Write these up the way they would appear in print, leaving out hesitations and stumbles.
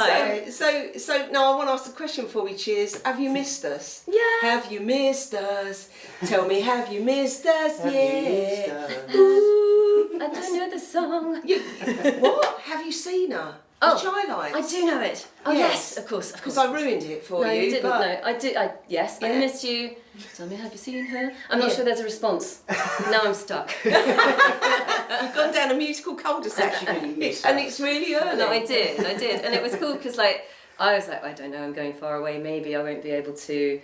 Hi. So now I want to ask the question before we cheers. Have you missed us? Yeah. Have you missed us? Tell me, have you missed us? Have yeah. you missed us? I don't know the song. What? Have you seen her? Oh, The Chi-Lights? I do know it. Oh yes, of course. Because I ruined it for No, you. you didn't. But No, I did. Yes, I Yeah. missed you. Tell me, have you seen her? I'm not sure there's a response. Now I'm stuck. You've gone down a musical cul-de-sac. And it's really early. No, I did, and it was cool because I was like, I don't know, I'm going far away. Maybe I won't be able to,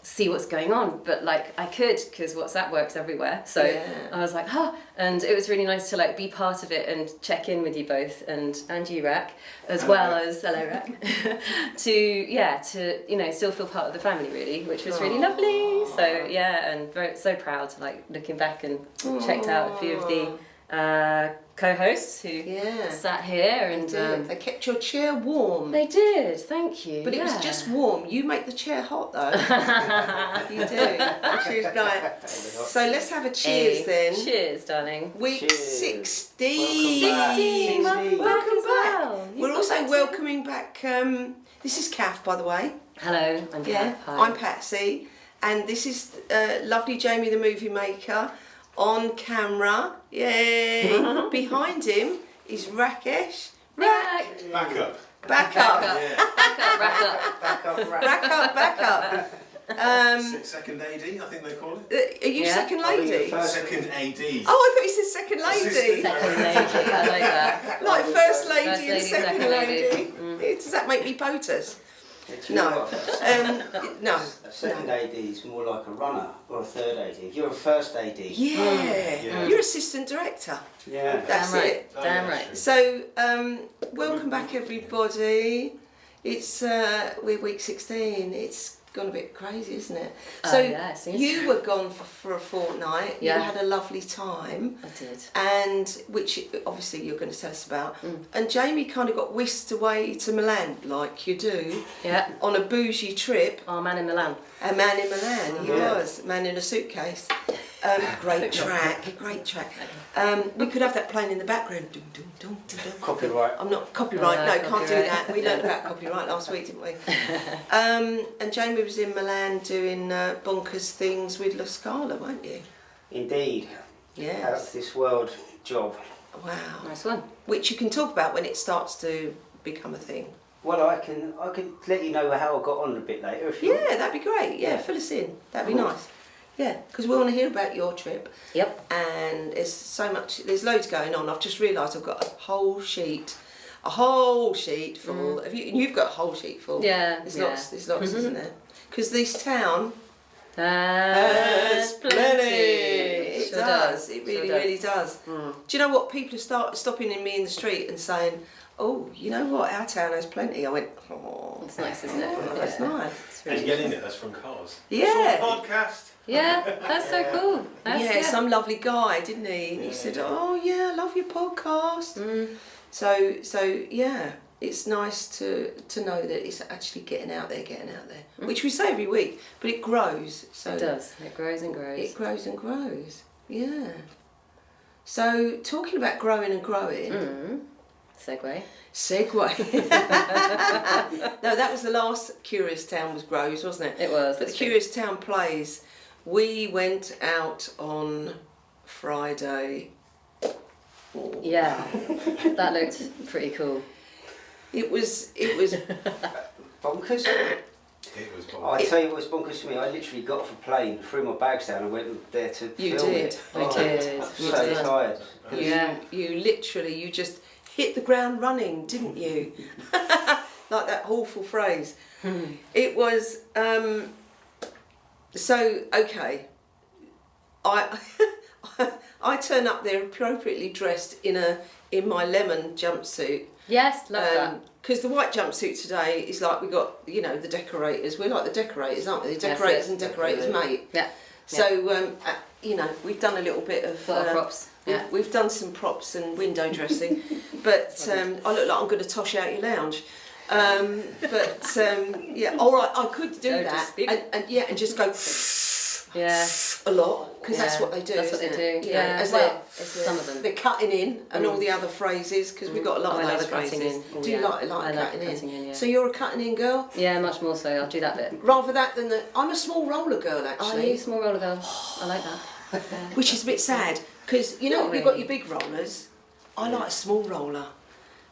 see what's going on. But I could because WhatsApp works everywhere. So I was like, and it was really nice to be part of it and check in with you both and you, Rack, as well as hello, Rack, to still feel part of the family really, which was really lovely. So and so proud to looking back and checked out a few of the co-hosts who sat here and they kept your chair warm. They did, thank you. But it was just warm. You make the chair hot though. You do. Which is nice. So let's have a cheers then. Cheers, darling. Week Cheers. 16. Welcome back. Well. We're also welcoming back. This is Caf, by the way. Hello, I'm Caf. Hi. I'm Patsy, and this is lovely Jamie, the movie maker. On camera, yay! Behind him is Rakesh. Rack. Back up. Back up. Back up. Second AD, I think they call it. Are you second lady? Second AD. Oh, I thought you said second lady. Second lady, I like that. Like first lady First and lady, second second lady. lady. Does that make me POTUS? No. No. A second AD is more like a runner or a third AD. You're a first AD. Yeah. You're assistant director. Yeah. That's Damn right. it. Damn right. So, welcome back everybody. It's we're week 16. It's gone a bit crazy, isn't it? So it seems you were gone for a fortnight. Yeah. You had a lovely time. I did. And which obviously you're going to tell us about. And Jamie kind of got whisked away to Milan, like you do. Yeah. On a bougie trip. Our man in Milan. A man in Milan, he was. Man in a suitcase. Great track. We could have that playing in the background. Dum, dum, dum, dum, dum. Copyright. I'm not copyright. No, can't do copyright. that. We learned about copyright last week, didn't we? And Jamie was in Milan doing bonkers things with La Scala, weren't you? Indeed. Yes. Out of this world job. Wow. Nice one. Which you can talk about when it starts to become a thing. Well, I can let you know how I got on a bit later if you want. Yeah, that'd be great. Yeah, fill us in. That'd be nice. Yeah, because we want to hear about your trip. Yep. And there's so much, there's loads going on. I've just realised I've got a whole sheet full. You've got a whole sheet full. Yeah. There's lots, isn't there? Because this town Has plenty. It Sure does. It really, Sure really does. Do you know what? People start stopping me in the street and saying, "Oh, you know what? Our town has plenty." I went, "Oh, It's nice, isn't it? that's nice." And you get in it, that's from cars. Yeah. Podcast. Yeah, that's so cool. That's, Some lovely guy, didn't he? And he said, "Oh yeah, I love your podcast." So yeah, it's nice to know that it's actually getting out there, which we say every week, but it grows. So It does. It grows and grows. It grows and grows. Yeah. So talking about growing and growing. Segue. No, that was the last Curious Town was Grows, wasn't it? It was. But the Curious Town plays. We went out on Friday. Yeah, that looked pretty cool. It was Bonkers? It was I tell you what was bonkers for me. I literally got off a plane, threw my bags down and went there to You film did. it. You did. I'm You so did. tired. Yeah. You just hit the ground running, didn't you? Like that awful phrase. It was so okay. I turn up there appropriately dressed in my lemon jumpsuit. Yes, love that. Because the white jumpsuit today is like we got, the decorators. We're like the decorators, aren't we? The That's decorators it. and decorators, mate. Yeah. So we've done a little bit of Got our props. Yeah. We've done some props and window dressing, but I look like I'm going to tosh out your lounge. All right, I could do No, that, just speak. and just go Yeah. a lot, because that's what they do. That's what they isn't do. it? You know, Yeah. as Some of them. they're cutting in and all the other phrases, because we've got a lot I of love those a cutting phrases. in. Oh, Do you yeah. like I like cutting cutting in, yeah. So you're a cutting in girl? Yeah, much more so. I'll do that bit. Rather that than the... I'm a small roller girl, Are actually. you small roller girl? I like that. Which is a bit sad, because, you know, Not we've got really. your big rollers. I like a small roller.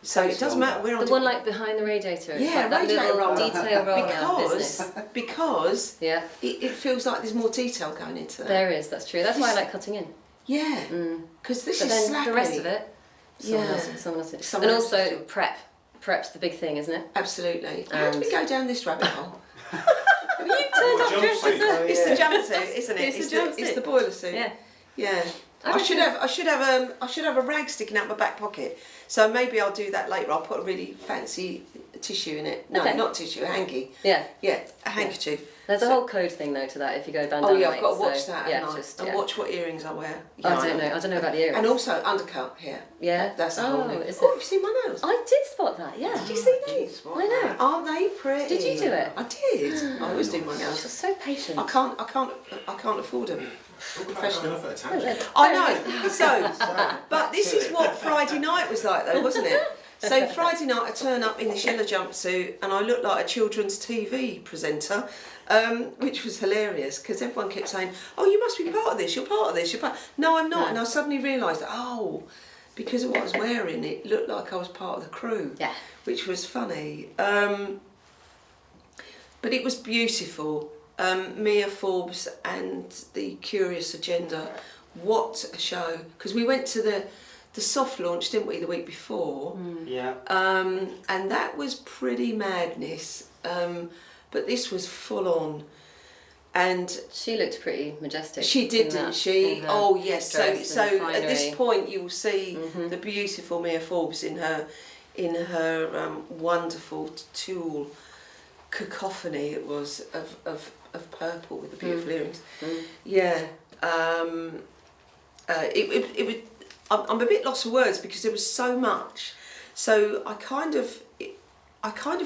So it doesn't matter where I'm... The one like behind the radiator. It's Yeah, like that radiator little roller. detail roller business. Because Yeah, it feels like there's more detail going into that. there is. That's true. That's why I like cutting in. Yeah, because this But is then slappy. the rest of it, someone Yeah. else. Someone else. Someone And else also will do. prep. Prep's the big thing, isn't it? Absolutely. How did we go down this rabbit hole? You turned up dressed as a... It's the jumpsuit, isn't it? It's the jumpsuit. It's the boiler suit. Yeah. Yeah. I should have a rag sticking out my back pocket. So maybe I'll do that later. I'll put a really fancy tissue in it. No, Okay. not tissue, a hanky. Yeah. Yeah, a handkerchief. There's a whole code thing though to that if you go bandana. Oh yeah, I've got to so, watch that, yeah, haven't I? just, And yeah. watch what earrings I wear. I Yeah, don't know. I don't know about the earrings. And also undercut here. Yeah. That's a whole new. is Oh, it? have you seen my nails? I did spot that. Yeah. Did you see these? I know. Aren't they pretty? Did you do it? I did. I always do my You're nails. so patient. I can't afford them. Professional. Professional. I know. So, but this is what Friday night was like, though, wasn't it? So Friday night, I turn up in this yellow jumpsuit, and I look like a children's TV presenter, which was hilarious because everyone kept saying, "Oh, you must be part of this. You're part of this. You're part." No, I'm not. No. And I suddenly realised, oh, because of what I was wearing, it looked like I was part of the crew. Yeah. Which was funny. But it was beautiful. Mia Forbes and the Curious Agenda. What a show! Because we went to the soft launch, didn't we, the week before? Yeah. And that was pretty madness. But this was full on. And She looked pretty majestic. she did, in didn't that, she? in her Oh yes. So dress and at this finery. point, you will see the beautiful Mia Forbes in her wonderful tulle cacophony. It was of purple with the beautiful earrings. Yeah. It was. I'm a bit lost for words because there was so much. So I kind of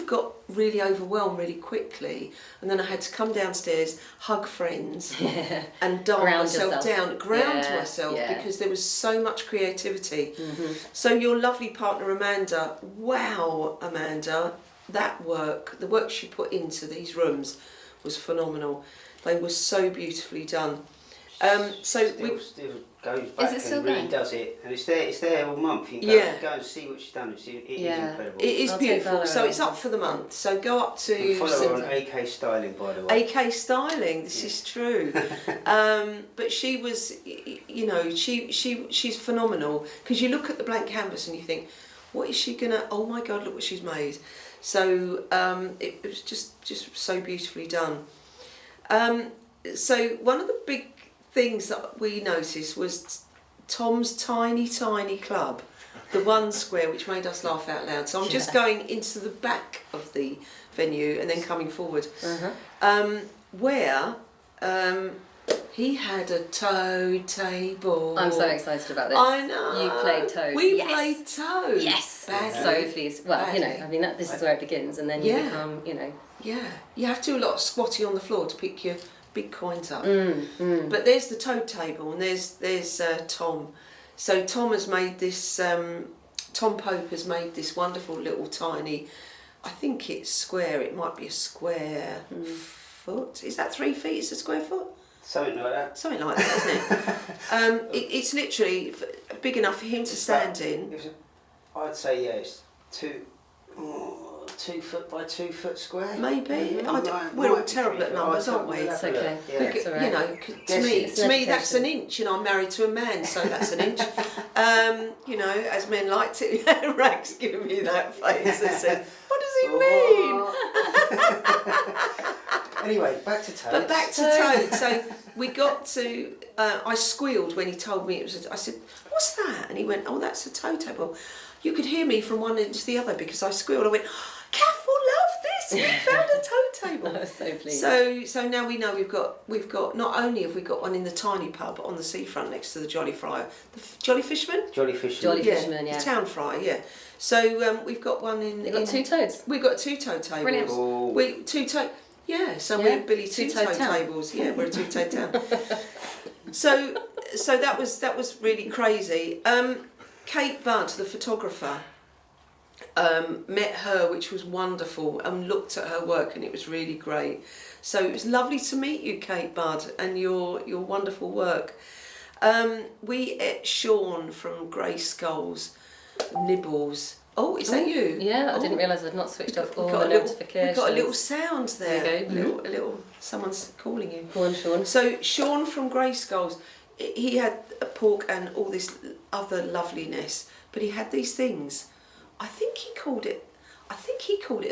got really overwhelmed really quickly, and then I had to come downstairs, hug friends, and dial Ground myself yourself. down, ground Yeah, myself yeah. because there was so much creativity. So your lovely partner Amanda, wow, Amanda, the work she put into these rooms was phenomenal. They were so beautifully done. Still goes back it still and going? redoes it, and it's there all month. You can go and see what she's done. It is Yeah. incredible. It is I'll take beautiful. that So around. it's up for the month. So go up And to follow her on AK Styling, by the way. AK Styling. This is true. But she was, she's phenomenal because you look at the blank canvas and you think, what is she gonna? Oh my God, look what she's made. So it was just so beautifully done. So one of the big things that we noticed was Tom's tiny club, the one square, which made us laugh out loud. So I'm just going into the back of the venue and then coming forward, where he had a toad table. I'm so excited about this. I know. You played Toad. We Yes. played Toad. Yes. Badly. So pleased. Well, Badly. this is where it begins, and then you Yeah. become, Yeah, you have to do a lot of squatting on the floor to pick your big coins up. But there's the Toad table, and there's Tom. So Tom has made this. Tom Pope has made this wonderful little tiny. I think it's square. It might be a square foot. Is that 3 feet? Is a square foot? Something like that. Something like that, isn't it? It's literally big enough for him to stand in. I'd say it's 2 foot by 2 foot square. Maybe. We're all terrible at numbers, aren't we? It's okay. Yeah. It's all right. You know, to me that's an inch, and I'm married to a man, so that's an inch. As men like to. Rag's giving me that face that said, "What does he mean?" Anyway, back to Toad. But back to Toad. So we got to. I squealed when he told me it was. I said, "What's that?" And he went, "Oh, that's a Toad table." You could hear me from one end to the other because I squealed. I went, "Kath will love this. We found a Toad table." I was so pleased. So now we know we've got not only have we got one in the tiny pub on the seafront next to the Jolly Fryer, the Jolly Fisherman. Jolly Fisherman. Jolly Fisherman, yeah. The town fryer, yeah. So we've got one in. You've got 2 toads. We've got 2 Toad tables. Brilliant. Oh. Two toad. Yeah, so Yeah, we're Billy two-toed Two-Toe town. tables. Yeah, we're a two-toed town. So that was really crazy. Kate Budd, the photographer, met her, which was wonderful, and looked at her work, and it was really great. So it was lovely to meet you, Kate Budd, and your wonderful work. We ate Sean from Grey Skulls, Nibbles. Oh, is that you? Yeah, I Oh. didn't realise I'd not switched off all We've the got, a little, notifications. we've got a little sound there. There you go. A little, someone's calling you. Go on, Sean. So Sean from Grey Skulls, he had a pork and all this other loveliness, but he had these things. I think he called it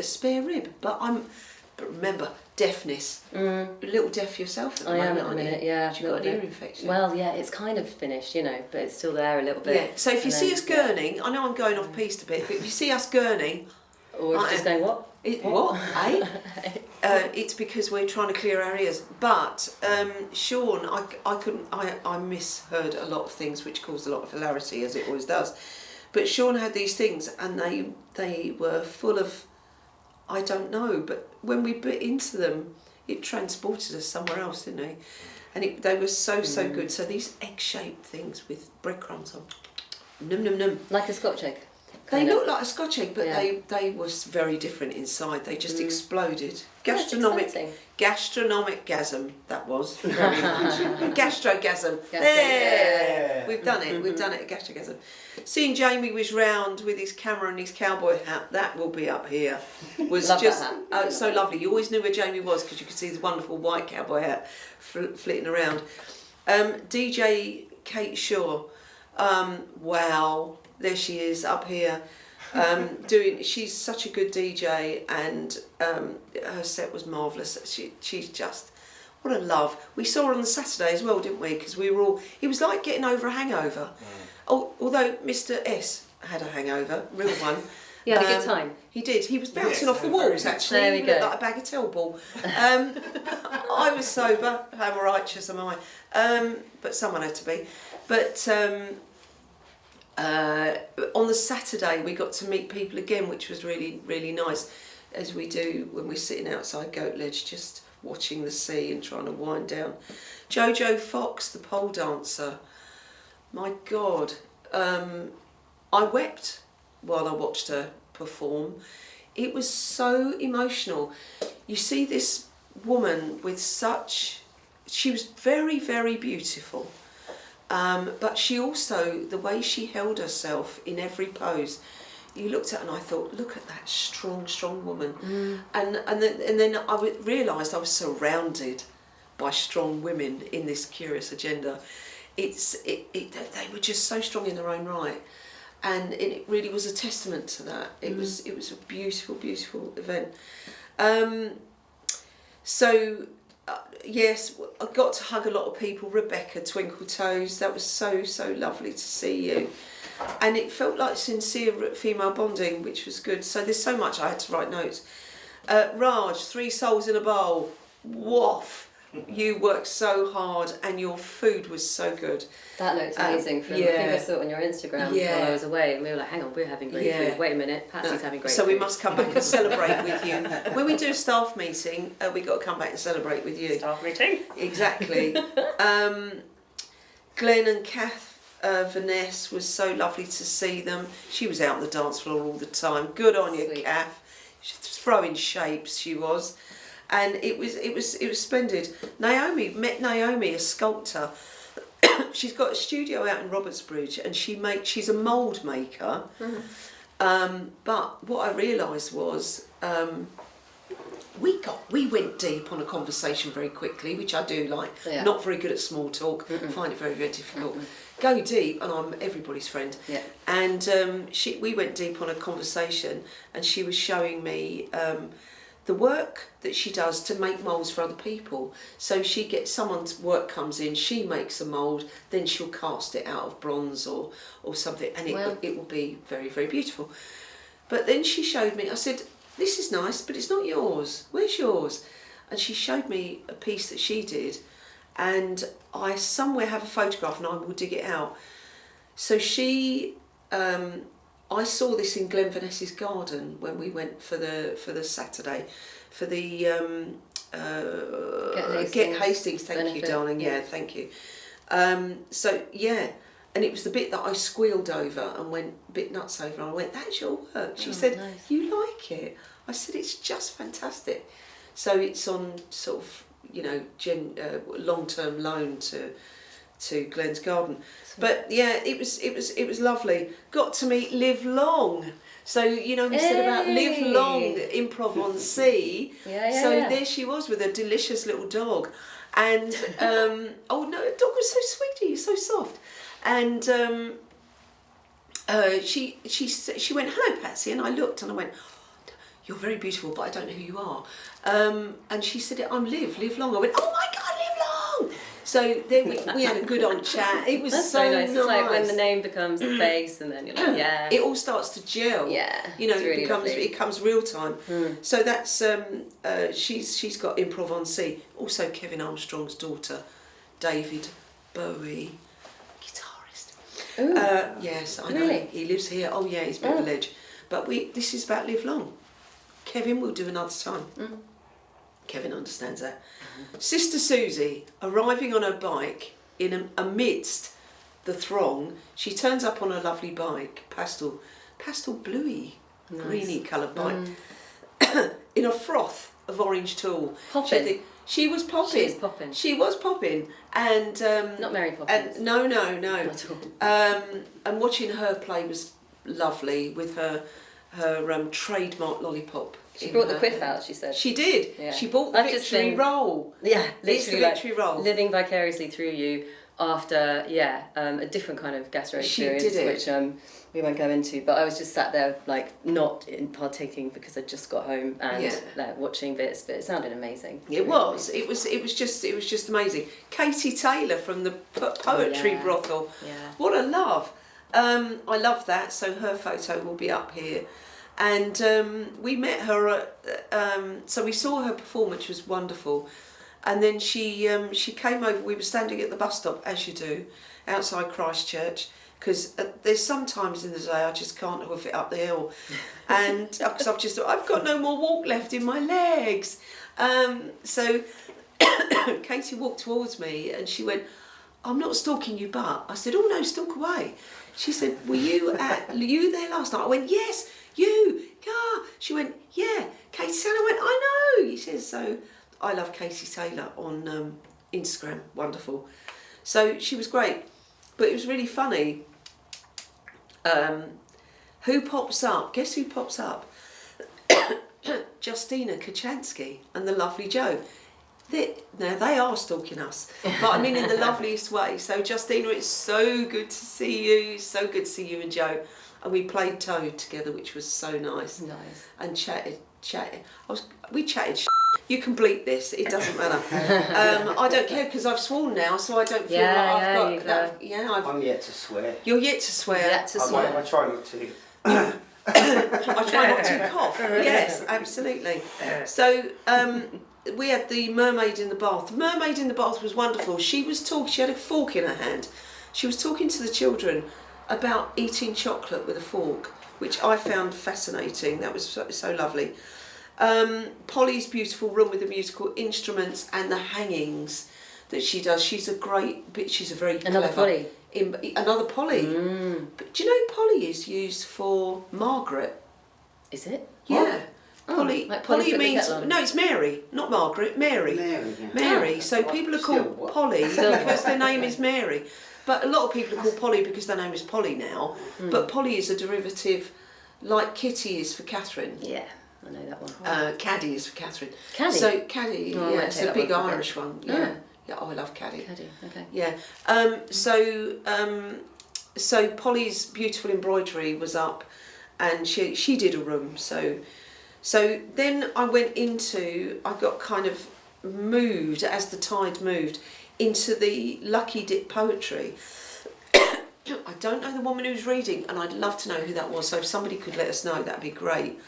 a spare rib, but remember, deafness. A little deaf yourself at the I moment, am at the aren't minute, you? yeah. You've got an ear infection. Well, yeah, it's kind of finished, you know, but it's still there a little bit. Yeah. So if you And see then- us gurning, I know I'm going off piste a bit, but if you see us gurning, Or it's just going, what? what? Eh? It's because we're trying to clear our ears. But Sean, I misheard a lot of things, which caused a lot of hilarity, as it always does. But Sean had these things, and they were full of, I don't know, but when we bit into them, it transported us somewhere else, didn't they? And they were so good. So these egg-shaped things with breadcrumbs on, num num num. Like a Scotch egg. They kind of. looked like a Scotch egg, but Yeah. they were very different inside. They just exploded. Yeah, it's exciting. Gastronomic gasm, that was. Very much. Gastrogasm. Yeah. There! We've done it, a gastrogasm. Seeing Jamie was round with his camera and his cowboy hat, that will be up here. Was Love just that hat. so lovely. You always knew where Jamie was because you could see his wonderful white cowboy hat flitting around. DJ Kate Shaw, wow, there she is up here. She's such a good DJ, and her set was marvellous. She's just, what a love. We saw her on the Saturday as well, didn't we? Because we were all, it was like getting over a hangover. Although Mr. S had a hangover, real one. He had a good time. He did. He was bouncing Yes, off the very walls, good. actually. There we He looked go. like a bagatelle ball. I was sober. How righteous am I? But someone had to be. But on the Saturday, we got to meet people again, which was really, really nice, as we do when we're sitting outside Goat Ledge, just watching the sea and trying to wind down. Jojo Fox, the pole dancer. My God. I wept while I watched her perform. It was so emotional. You see this woman with such... She was very, very beautiful. But she also, the way she held herself in every pose, you looked at her and I thought, look at that strong, strong woman. And then I realised I was surrounded by strong women in this Curious Agenda. They were just so strong in their own right. And it really was a testament to that. It was a beautiful, beautiful event. Yes, I got to hug a lot of people. Rebecca, Twinkle Toes, that was so, so lovely to see you. And it felt like sincere female bonding, which was good. So there's so much I had to write notes. Raj, 3 souls in a bowl. Woof. You worked so hard and your food was so good. That looked amazing. I think I saw it on your Instagram while I was away, and we were like, hang on, we're having great food. Wait a minute, Patsy's having great food. So we must come back and celebrate with you. When we do a staff meeting, we got to come back and celebrate with you. Staff meeting. Exactly. Glenn and Kath Vanessa was so lovely to see them. She was out on the dance floor all the time. Good on you, Sweet. Kath. She was throwing shapes, she was. And it was splendid. Met Naomi, a sculptor. She's got a studio out in Robertsbridge, and she's a mould maker. But what I realised was we went deep on a conversation very quickly, which I do like. Yeah. Not very good at small talk. Find it very, very difficult. Go deep, and I'm everybody's friend. Yeah. And we went deep on a conversation, and she was showing me the work that she does to make moulds for other people. So someone's work comes in, she makes a mould, then she'll cast it out of bronze or something, and it will be very, very beautiful. But then she showed me, I said, this is nice, but it's not yours. Where's yours? And she showed me a piece that she did, and I somewhere have a photograph, and I will dig it out. So I saw this in Glen Vanessa's garden when we went for the Saturday, for the Get Hastings. Thank benefit, you, darling. Yeah, thank you. So yeah, and it was the bit that I squealed over and went a bit nuts over. And I went, "That's your work." She said, nice. "You like it?" I said, "It's just fantastic." So it's on sort of, you know, long-term loan to Glenn's Garden. But yeah, it was lovely. Got to meet Live Long. So, you know, we said about Live Long, improv on sea. So there she was with a delicious little dog. And, oh no, the dog was so sweet, so soft. And she went, "Hello, Patsy." And I looked and I went, "Oh, you're very beautiful, but I don't know who you are." And she said, "I'm Live Long." I went, "Oh my God, Live Long!" So then we had a good old chat. It was That's so nice. It's like when the nice. name becomes the face, and then you're like, yeah. It all starts to gel. Yeah, you know, it's really lovely. it becomes real time. So that's she's got Improv on Sea. Also Kevin Armstrong's daughter, David Bowie, guitarist. Yes, I know. Really? He lives here. Oh yeah, he's a bit of a ledge. But this is about Live Long. Kevin will do another time. Kevin understands that. Sister Susie, arriving on her bike amidst the throng, she turns up on a lovely bike, pastel bluey, greeny coloured bike, in a froth of orange tulle. Popping. She was popping. She was popping. And Not Mary Poppins. And no. Not at all. And watching her play was lovely with her trademark lollipop. She brought the quiff out, she said. She did. Yeah. She bought the victory roll. Yeah, It's the literally victory roll. living vicariously through you after, a different kind of gastro experience, She did it. which we won't go into. But I was just sat there, like, not in partaking because I just got home and watching bits. But it sounded amazing. It was just amazing. Katie Taylor from the Poetry Brothel. Yeah. What a love. I love that. So her photo will be up here. And we met her so we saw her perform, which was wonderful. And then she came over. We were standing at the bus stop, as you do, outside Christchurch, because there's some times in the day I just can't hoof it up the hill, and because I've got no more walk left in my legs. So Katie walked towards me and she went, "I'm not stalking you, but." I said, "Oh no, stalk away." She said, were you there last night?" I went, "Yes, you." Yeah. She went, "Yeah, Katie Taylor." I went, "I know." He says, so I love Katie Taylor on Instagram. Wonderful. So she was great. But it was really funny. Who pops up? Guess who pops up? Justina Kachansky and the lovely Joe. Now they are stalking us, but I mean in the loveliest way. So Justina, it's so good to see you. So good to see you and Joe. And we played Toad together, which was so nice. Nice. And chatted. We chatted. You can bleep this. It doesn't matter. I don't care because I've sworn now, so I don't feel like I've got that. I'm yet to swear. You're yet to swear. I try not to. I try not to cough. Yes, absolutely. So we had the mermaid in the bath. The mermaid in the bath was wonderful. She was talking. She had a fork in her hand. She was talking to the children about eating chocolate with a fork, which I found fascinating. That was so lovely. Polly's beautiful room with the musical instruments and the hangings that she does. She's a great bit. She's a very Another clever, Polly. Another Polly. But do you know Polly is used for Margaret? Is it? Yeah. Polly. Like Polly put the means kettle on. no. It's Mary, not Margaret. Mary. Mary. So people are called Polly because their name is Mary. But a lot of people are called Polly because their name is Polly now. But Polly is a derivative, like Kitty is for Catherine. Yeah, I know that one. Caddy is for Catherine. Caddy? So Caddy, Oh, I yeah, might it's take a that big one. Irish one. Oh. Yeah. Yeah, I love Caddy. Caddy, okay. Yeah. So Polly's beautiful embroidery was up, and she did a room. So then I got kind of moved as the tide moved into the Lucky Dip poetry. I don't know the woman who's reading, and I'd love to know who that was. So if somebody could let us know, that'd be great.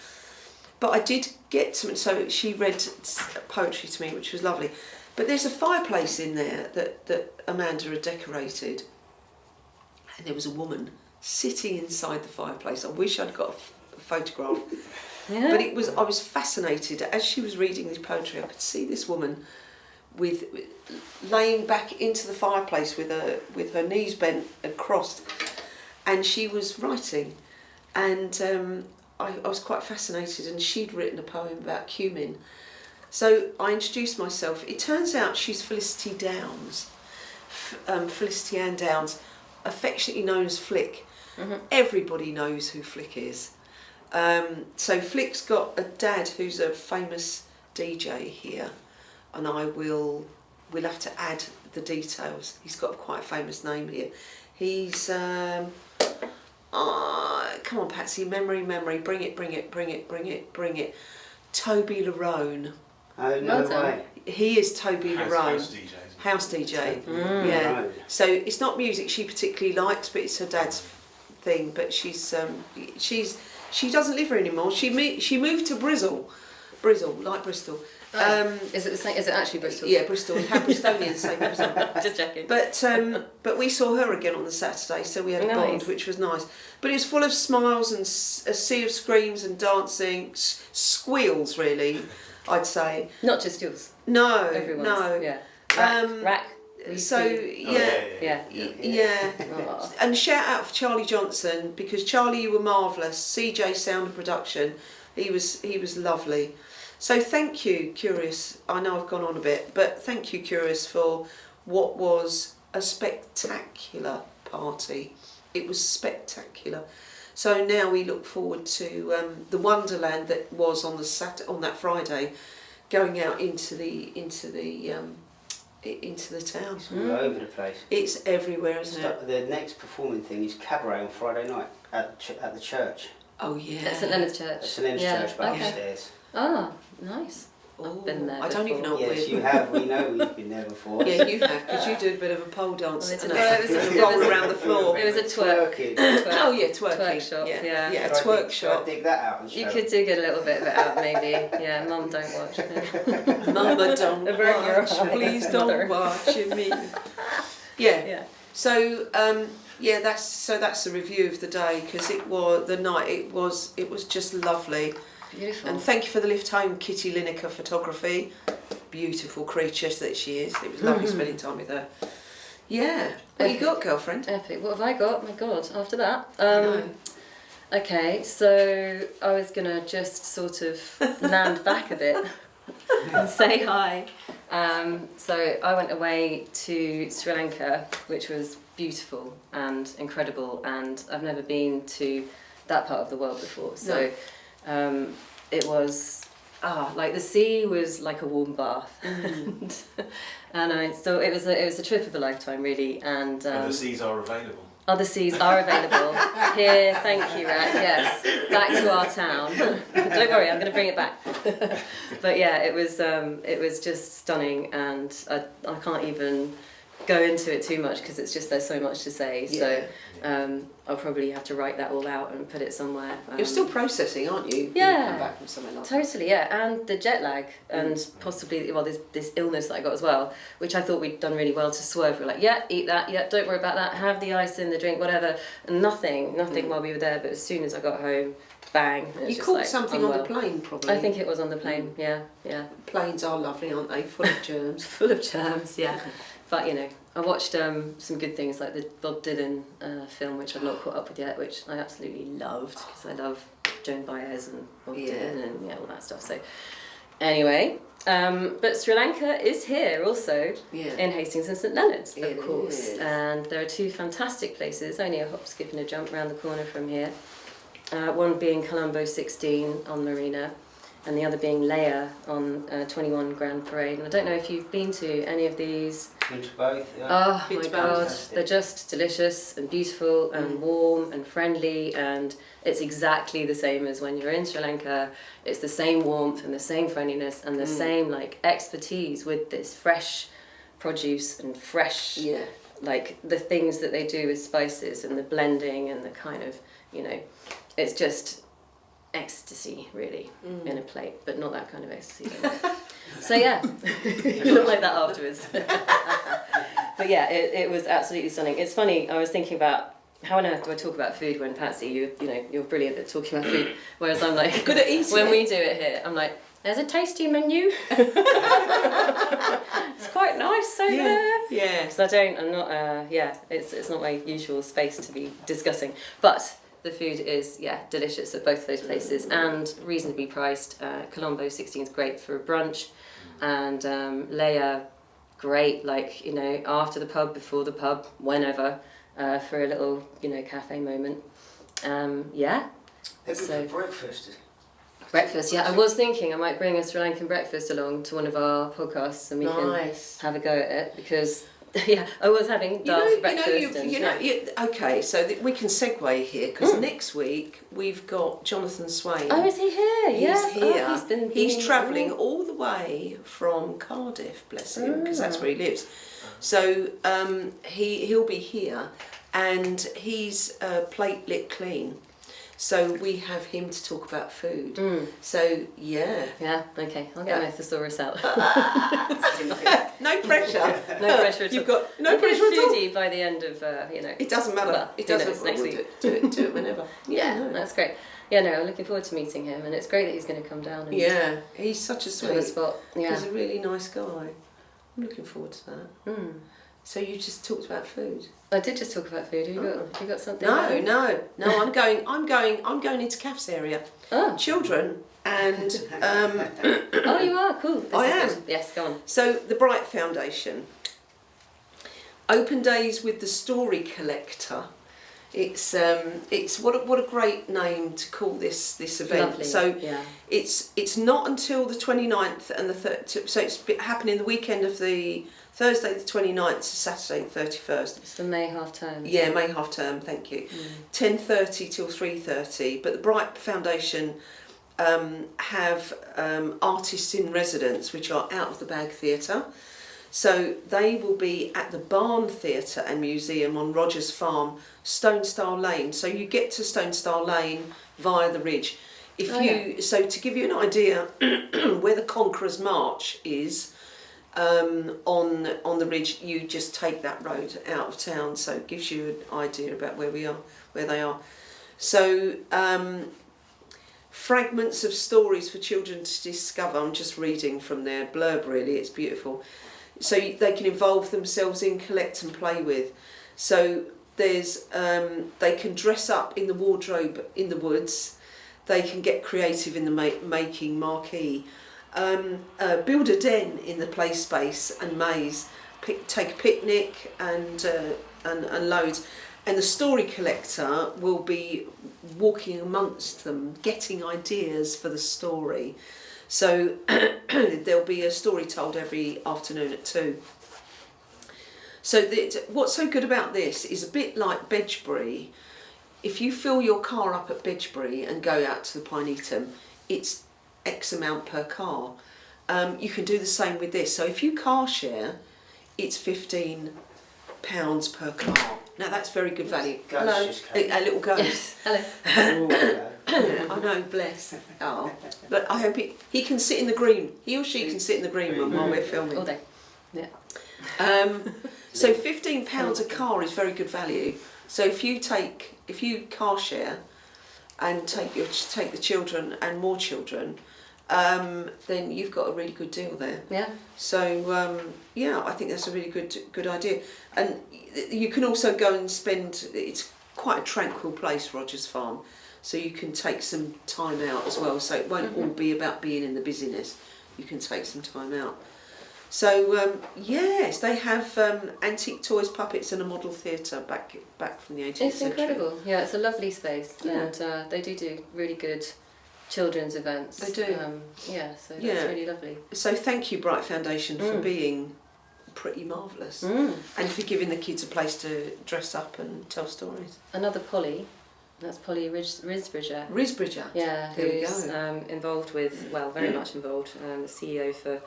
But I did get some. So she read poetry to me, which was lovely. But there's a fireplace in there that Amanda had decorated, and there was a woman sitting inside the fireplace. I wish I'd got a photograph. Yeah. But I was fascinated as she was reading this poetry. I could see this woman with laying back into the fireplace with her knees bent and crossed, and she was writing, and I was quite fascinated. And she'd written a poem about cumin, so I introduced myself. It turns out she's Felicity Downs, Felicity Ann Downs, affectionately known as Flick. Mm-hmm. Everybody knows who Flick is. So Flick's got a dad who's a famous DJ here, and we'll have to add the details. He's got quite a famous name here. He's come on, Patsy, memory, bring it. Toby Larone. Oh, no way. He is Toby Larone. House DJ. Yeah. So it's not music she particularly likes, but it's her dad's thing. But she doesn't live here anymore. She moved to Bristol, like Bristol. Is it the same? Is it actually Bristol? Yeah, Bristol. How Bristolians say Bristol. Just checking. But we saw her again on the Saturday, so we had a bond, which was nice. But it was full of smiles and a sea of screams and dancing, squeals really, I'd say. Not just yours. No, Everyone's. no. Yeah. Rack. So yeah. Oh. And shout out for Charlie Johnson, because Charlie, you were marvellous. CJ Sound and Production, he was lovely. So thank you, Curious. I know I've gone on a bit, but thank you, Curious, for what was a spectacular party. It was spectacular. So now we look forward to the wonderland that was on that Friday, going out into the town. It's all over the place. It's everywhere, isn't it? The next performing thing is cabaret on Friday night at the church. Oh yeah. At St Leonards Church. At St Leonards Church, back upstairs. Ah, nice. Oh, I've been there I don't even know what Yes, you have. We know you've been there before. Yeah, you have, because you did a bit of a pole dance and it roll was around the floor. It was a twerk. Oh yeah, twerking. Twerk shop, yeah. Yeah, a twerk shop. Dig that out and You show could dig a little bit of it out, maybe. Yeah, Mum, don't watch. Mama, don't Avert your watch. eyes, Please mother. don't watch me. Yeah. Yeah. So that's the review of the day, because it was just lovely. Beautiful. And thank you for the lift home, Kitty Lineker Photography. Beautiful creature that she is. It was lovely spending time with her. Yeah. What you got, girlfriend? Epic. What have I got? My God, after that. No. Okay, so I was going to just sort of land back a bit and say hi. So I went away to Sri Lanka, which was beautiful and incredible, and I've never been to that part of the world before. So it was like the sea was like a warm bath, and so it was a trip of a lifetime really. And the seas are available. Other seas are available here. Thank you, Rat. Yes, back to our town. Don't worry, I'm going to bring it back. But yeah, it was just stunning, and I can't even go into it too much because there's so much to say. Yeah. So I'll probably have to write that all out and put it somewhere. You're still processing, aren't you? Yeah. When you come back from somewhere like that. Totally, yeah, and the jet lag and possibly this illness that I got as well, which I thought we'd done really well to swerve. We're like, yeah, eat that, yeah, don't worry about that, have the ice in the drink, whatever, and nothing while we were there. But as soon as I got home, bang. It was You just caught like, something unwell. on the plane, probably. I think it was on the plane. Yeah. Planes are lovely, aren't they? Full of germs. Full of germs, yeah. But I watched some good things like the Bob Dylan film, which I've not caught up with yet, which I absolutely loved because I love Joan Baez and Bob Dylan and all that stuff. So anyway, but Sri Lanka is here also in Hastings and St Leonards, of course. And there are two fantastic places, only a hop, skip and a jump around the corner from here. One being Colombo 16 on Marina, and the other being Leia on 21 Grand Parade. And I don't know if you've been to any of these. Been to both, yeah. Oh Been my to God, both. they're just delicious and beautiful and warm and friendly, and it's exactly the same as when you're in Sri Lanka. It's the same warmth and the same friendliness and the same expertise with this fresh produce and fresh the things that they do with spices and the blending and the kind of it's just ecstasy really in a plate, but not that kind of ecstasy. So yeah, you look like that afterwards. But yeah, it was absolutely stunning. It's funny, I was thinking about how on earth do I talk about food when Patsy, you're brilliant at talking about food, whereas I'm like, good at eating. When we do it here, I'm like, there's a tasty menu. It's quite nice over there. Yeah. So I'm not, it's not my usual space to be discussing. But the food is, delicious at both those places and reasonably priced. Colombo 16 is great for a brunch, and Leia, great, like, after the pub, before the pub, whenever, for a little, cafe moment. Maybe So- for breakfast. Breakfast, I was thinking I might bring a Sri Lankan breakfast along to one of our podcasts and we Nice. can have a go at it because, I was having dal for breakfast. Okay, so we can segue here because next week we've got Johnathan Swain. Oh, is he here? Yes. He's here. Oh, he's travelling all the way from Cardiff, bless him, because that's where he lives. So he'll be here, and he's platelet clean. So we have him to talk about food. So Yeah, okay. I'll get my thesaurus out. no pressure. No pressure at all. You've got no I'll be a pressure at all. foodie by the end of, It doesn't matter. Well, It who doesn't. knows, next We'll week. do it whenever. No. That's great. Yeah, no, I'm looking forward to meeting him, and it's great that he's going to come down and He's such a on the sweet. spot. Yeah. He's a really nice guy. I'm looking forward to that. So you just talked about food. I did just talk about food. Have you got something? No. I'm going into Caf's area. Oh. Children and Oh, you are cool. I am. Good. Yes, go on. So the Bright Foundation. Open days with the Story Collector. It's what a great name to call this event. Lovely. So Yeah. it's not until the 29th and the 3rd. So it's happening the weekend of the Thursday the 29th to Saturday the 31st. It's the May half term. Yeah, May half term. Thank you. 10:30 till 3:30. But the Bright Foundation have artists in residence, which are out of the bag theatre. So they will be at the Barn Theatre and Museum on Rogers Farm, Stone Star Lane. So you get to Stone Star Lane via the Ridge. So to give you an idea where the Conqueror's March is, on the Ridge, you just take that road out of town. So it gives you an idea about where they are. So fragments of stories for children to discover. I'm just reading from their blurb. Really, it's beautiful. So they can involve themselves in, collect and play with. So there's they can dress up in the wardrobe in the woods. They can get creative in the making marquee. Build a den in the play space and maze. Take a picnic and loads. And the story collector will be walking amongst them, getting ideas for the story. So there'll be a story told every afternoon at 2. So what's so good about this is a bit like Bedgebury. If you fill your car up at Bedgebury and go out to the Pinetum, it's X amount per car. You can do the same with this. So if you car share, it's £15 per car. Now that's very good value. Ghost A little ghost. Yes. Hello. I know, bless. Oh, but I hope he can sit in the green. He or she can sit in the green room while we're filming. All day. Yeah. So £15 a car is very good value. So if you car share and take the children and more children, then you've got a really good deal there. Yeah. So I think that's a really good idea. And you can also go and spend. It's quite a tranquil place, Rogers Farm, so you can take some time out as well. So it won't all be about being in the busyness. You can take some time out. So yes, they have antique toys, puppets, and a model theatre back from the 18th century. It's incredible. Yeah, it's a lovely space, Yeah. and they do really good children's events. They do. So that's really lovely. So thank you, Bright Foundation, for being pretty marvellous and for giving the kids a place to dress up and tell stories. Another Polly, that's Polly Risbridger. Risbridger. Yeah, There we who's go. involved with, very much involved, the CEO for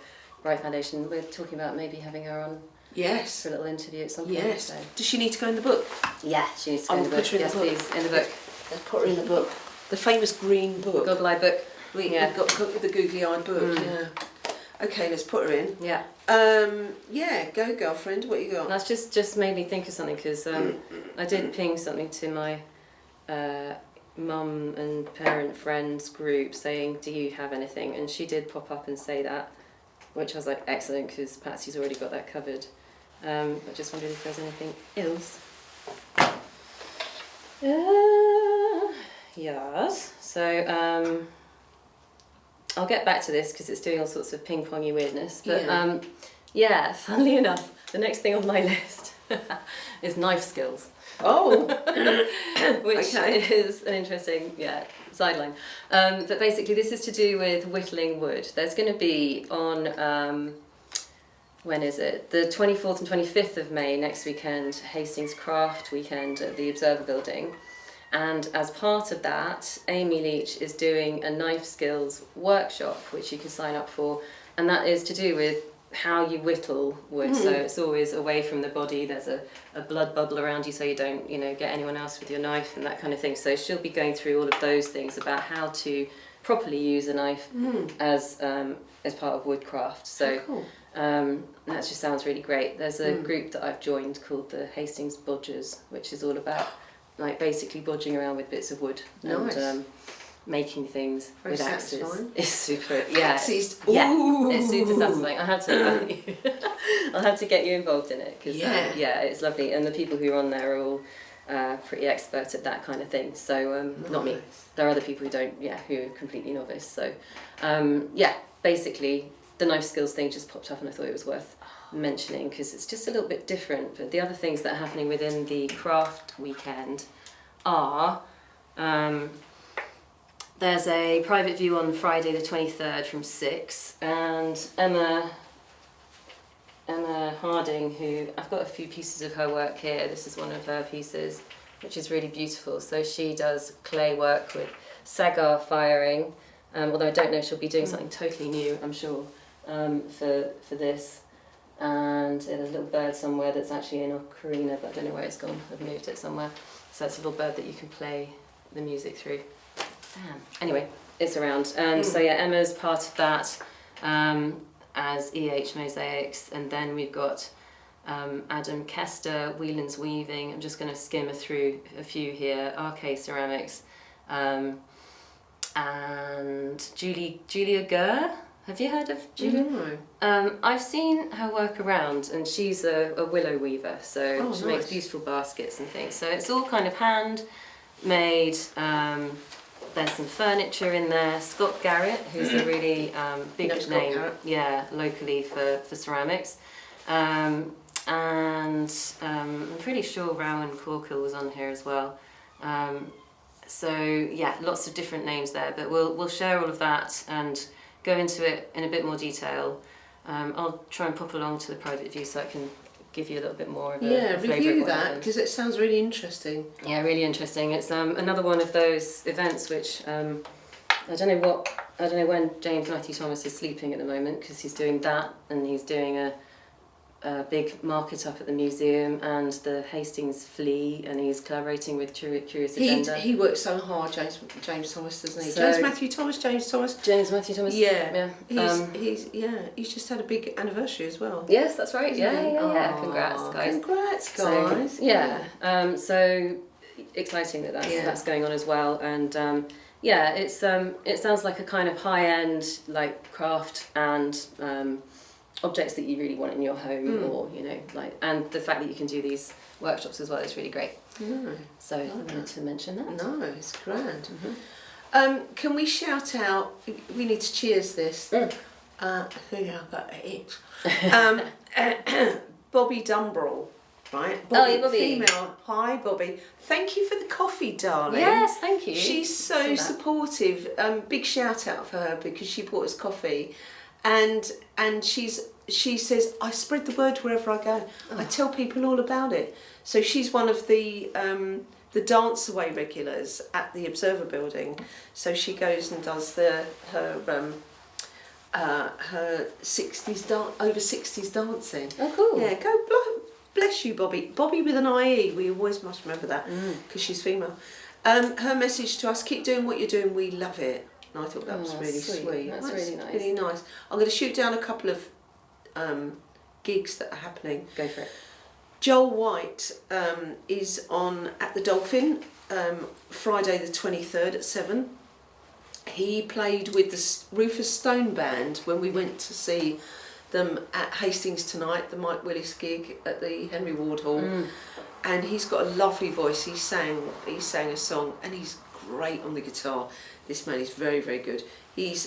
Bright Foundation. We're talking about maybe having her on Yes. for a little interview at some point. Yes. So. Does she need to go in the book? Yeah, she needs to go I'll in the book. put her in Yes, the book. please, in the book. Let's put her in the book. The famous green book. Goggle-eye book. We've got the googly-eyed book, yeah. Okay, let's put her in. Yeah. Yeah, go girlfriend. What you got? That's just made me think of something because I did ping something to my mum and parent friends group saying, do you have anything? And she did pop up and say that, which I was like, excellent, because Patsy's already got that covered. I just wondered if there's anything else. Yes. So I'll get back to this because it's doing all sorts of ping-pongy weirdness. But yeah, funnily enough, the next thing on my list is knife skills. Oh, which is an interesting sideline. But basically, this is to do with whittling wood. There's going to be on when is it? The 24th and 25th of May next weekend, Hastings Craft Weekend at the Observer Building. And as part of that, Amy Leach is doing a knife skills workshop, which you can sign up for. And that is to do with how you whittle wood. So it's always away from the body. There's a blood bubble around you so you don't, get anyone else with your knife and that kind of thing. So she'll be going through all of those things about how to properly use a knife as part of woodcraft. So cool. That just sounds really great. There's a group that I've joined called the Hastings Bodgers, which is all about basically bodging around with bits of wood and making things Very with axes. satisfying. It's super, Axes. it's super satisfying. I had to, I'll have to get you involved in it because it's lovely, and the people who are on there are all pretty expert at that kind of thing. So not me. There are other people who don't, who are completely novice. So basically the knife skills thing just popped up, and I thought it was worth mentioning because it's just a little bit different. But the other things that are happening within the craft weekend are there's a private view on Friday the 23rd from 6, and Emma Harding, who I've got a few pieces of her work here. This is one of her pieces, which is really beautiful. So she does clay work with sagar firing, although I don't know if she'll be doing something totally new, I'm sure, for this. And there's a little bird somewhere that's actually in ocarina, but I don't know where it's gone. I've moved it somewhere. So that's a little bird that you can play the music through. Damn. Anyway, it's around. So Emma's part of that as EH Mosaics, and then we've got Adam Kester, Whelan's Weaving. I'm just going to skim through a few here. RK Ceramics, and Julia Gurr. Have you heard of Julia? No. I've seen her work around, and she's a willow weaver, so she makes beautiful baskets and things. So it's all kind of handmade. There's some furniture in there. Scott Garrett, who's a really big name, locally for ceramics. And I'm pretty sure Rowan Corkill was on here as well. So lots of different names there, but we'll share all of that and go into it in a bit more detail. I'll try and pop along to the private view so I can give you a little bit more of a flavour review of what that because it sounds really interesting. Yeah, really interesting. It's another one of those events which I don't know when James Matthew Thomas is sleeping at the moment because he's doing that, and he's doing a big market up at the museum and the Hastings Flea, and he's collaborating with Curious Agenda. He works so hard, James Thomas, doesn't he? So, James Matthew Thomas. James Matthew Thomas. He's just had a big anniversary as well. Yes, that's right. Yeah. Congrats, guys. Congrats, guys. So, so exciting that's going on as well, and it sounds like a kind of high end craft and objects that you really want in your home, or and the fact that you can do these workshops as well is really great. So I wanted to mention that. No, it's grand. Can we shout out? We need to cheers this. I think I've got it. Bobbie Dumbrell, right? Bobbie. Female. Hi, Bobbie. Thank you for the coffee, darling. Yes, thank you. She's so supportive. Big shout out for her because she bought us coffee. And she says, I spread the word wherever I go. I tell people all about it. So she's one of the dance away regulars at the Observer Building. So she goes and does her 60s over 60s dancing. Oh, cool. Yeah, bless you, Bobbie. Bobbie with an IE. We always must remember that because she's female. Her message to us: keep doing what you're doing. We love it. And I thought that was really sweet. That's really nice. Really nice. I'm going to shoot down a couple of gigs that are happening. Go for it. Joel White is on at the Dolphin Friday the 23rd at 7. He played with the Rufus Stone Band when we went to see them at Hastings tonight, the Mike Willis gig at the Henry Ward Hall. And he's got a lovely voice. He sang a song, and he's great on the guitar. This man is very, very good. He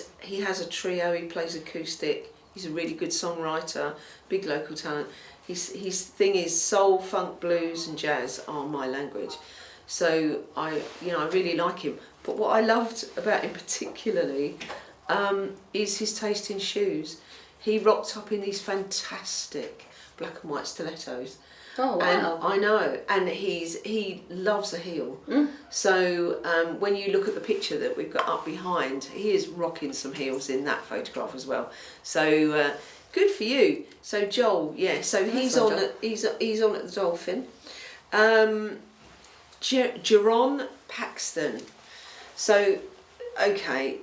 has a trio. He plays acoustic. He's a really good songwriter, big local talent. His thing is soul, funk, blues, and jazz are my language. So I really like him. But what I loved about him particularly is his taste in shoes. He rocked up in these fantastic black and white stilettos. Oh, wow. And I know, and he loves a heel. So when you look at the picture that we've got up behind, he is rocking some heels in that photograph as well. So good for you. So Joel, yeah. So he's on at the Dolphin. Jerron Paxton. So okay.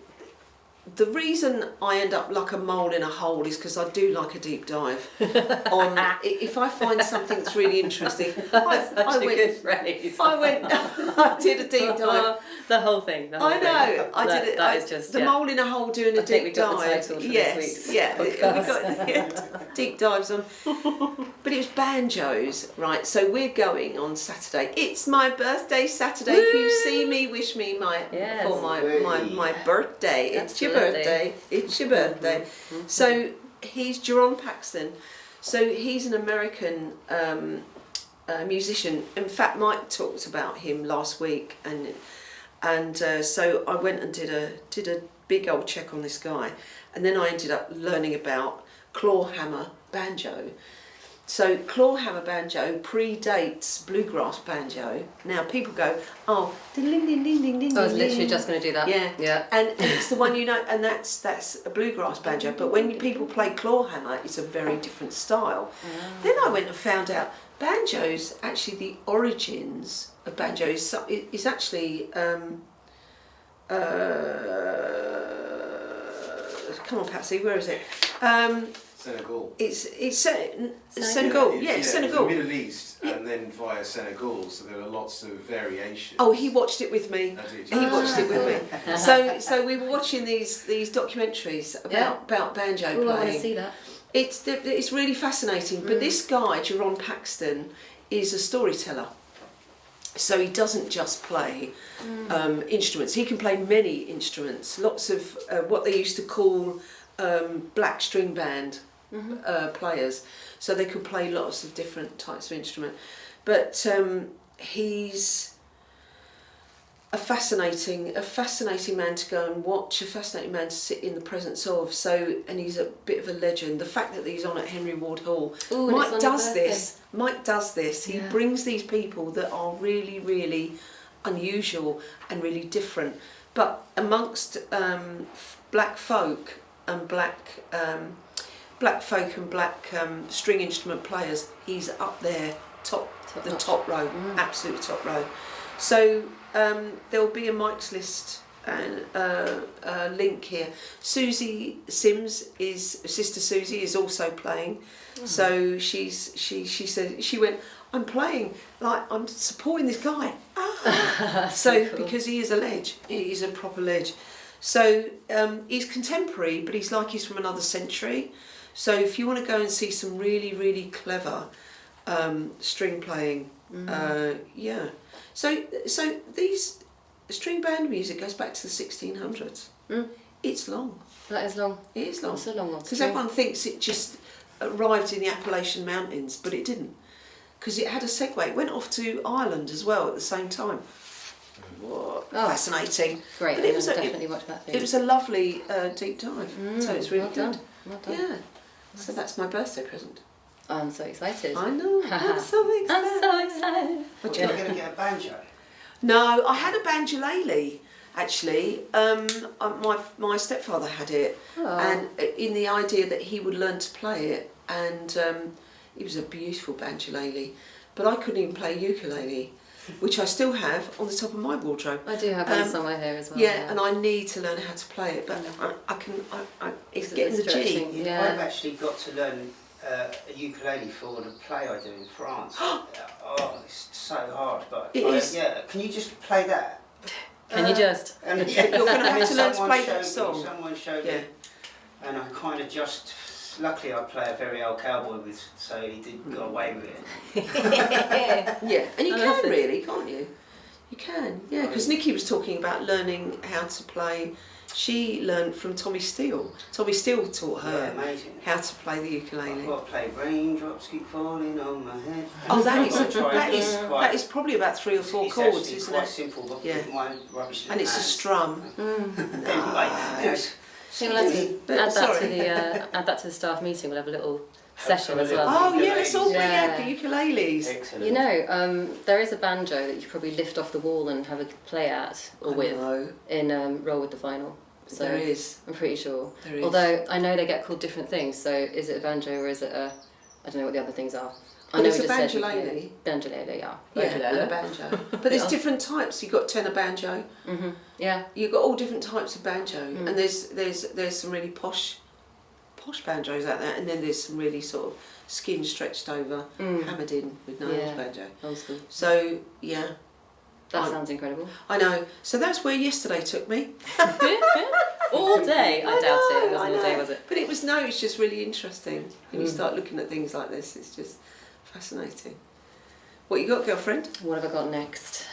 The reason I end up like a mole in a hole is because I do like a deep dive. If I find something that's really interesting, good phrase. I did a deep dive. The whole thing. The whole I know. Thing. Did it. That is just the mole in a hole doing a deep we got dive. the title for this week's podcast. We got deep dives on. But it was Banjos, right? So we're going on Saturday. It's my birthday Saturday. Woo! If you see me, wish me for my birthday. It's your birthday. It's your birthday. So he's Jerron Paxton. So he's an American musician. In fact, Mike talked about him last week, and so I went and did a big old check on this guy, and then I ended up learning about clawhammer banjo. So clawhammer banjo predates bluegrass banjo. Now people go, oh, ding ding ding ding ding. I was literally just going to do that. Yeah. And it's the one and that's a bluegrass banjo. But when people play clawhammer, it's a very different style. Then I went and found out banjos. Actually, the origins of banjo is actually. Come on, Patsy, where is it? Senegal. It's Senegal. Yeah, Senegal. It was the Middle East and then via Senegal, so there are lots of variations. Oh, he watched it with me. He watched it with me. So we were watching these documentaries about banjo playing. I want to see that. It's really fascinating. But this guy, Jerron Paxton, is a storyteller. So he doesn't just play instruments. He can play many instruments. Lots of what they used to call black string band players. So they could play lots of different types of instrument. But he's a fascinating man to go and watch, a fascinating man to sit in the presence of. So, and he's a bit of a legend. The fact that he's on at Henry Ward Hall. Ooh, Mike does this. He brings these people that are really, really unusual and really different. But amongst black folk and black string instrument players, he's up there, top row, absolute top row. So there'll be a Mike's List and link here. Susie Sims Sister Susie is also playing. So she said, she went, I'm playing, like I'm supporting this guy. So cool. Because he is a ledge, he's a proper ledge. So he's contemporary, but he's like he's from another century. So if you want to go and see some really, really clever string playing, yeah. So these string band music goes back to the 1600s. It's long. That is long. It is long. It's a long one. Because everyone thinks it just arrived in the Appalachian Mountains, but it didn't. Because it had a segue. It went off to Ireland as well at the same time. Whoa, fascinating. Great. But it was definitely watch that thing. It was a lovely deep dive. So it's really good. Well done. Yeah. So that's my birthday present. I'm so excited. I know. I'm so excited. I'm so excited. But you're not going to get a banjo? No, I had a banjolele actually. My stepfather had it, and in the idea that he would learn to play it, and it was a beautiful banjolele. But I couldn't even play ukulele. which I still have on the top of my wardrobe. I do have one somewhere here as well. Yeah, and I need to learn how to play it, but it's getting the G. Yeah. I've actually got to learn a ukulele for the play I do in France. It's so hard, but it is. Yeah, can you just play that? Can you just? And you're going to have to learn to play that song. Someone showed me, and I kind of just. Luckily, I play a very old cowboy with, so he did go away with it. Yeah, and you can really, can't you? You can, yeah. Because Nikki was talking about learning how to play. She learned from Tommy Steele. Tommy Steele taught her how to play the ukulele. I've got to play Raindrops Keep Falling on My Head. Oh, that is probably about 3 or 4 chords, isn't quite it? simple, but Yeah. rubbish. And it's a strum. So we'll have to add that to the staff meeting. We'll have a little session as well. Oh yeah, let's all bring out the ukuleles. Excellent. You know, there is a banjo that you probably lift off the wall and have a play at or in Roll with the Vinyl. So there is. I'm pretty sure. There is. Although I know they get called different things. So is it a banjo or is it a? I don't know what the other things are. Well, it's a banjolele. Banjolele, yeah. And a banjo. But there's different types. You've got tenor banjo. Mm-hmm. Yeah. You've got all different types of banjo, and there's some really posh banjos out there, and then there's some really sort of skin stretched over, hammered in with nails banjo. Old school. So yeah. That sounds incredible. I know. So that's where yesterday took me. All day? I doubt it. It wasn't all day, was it? But it's just really interesting when you start looking at things like this. It's just fascinating. What you got, girlfriend? What have I got next?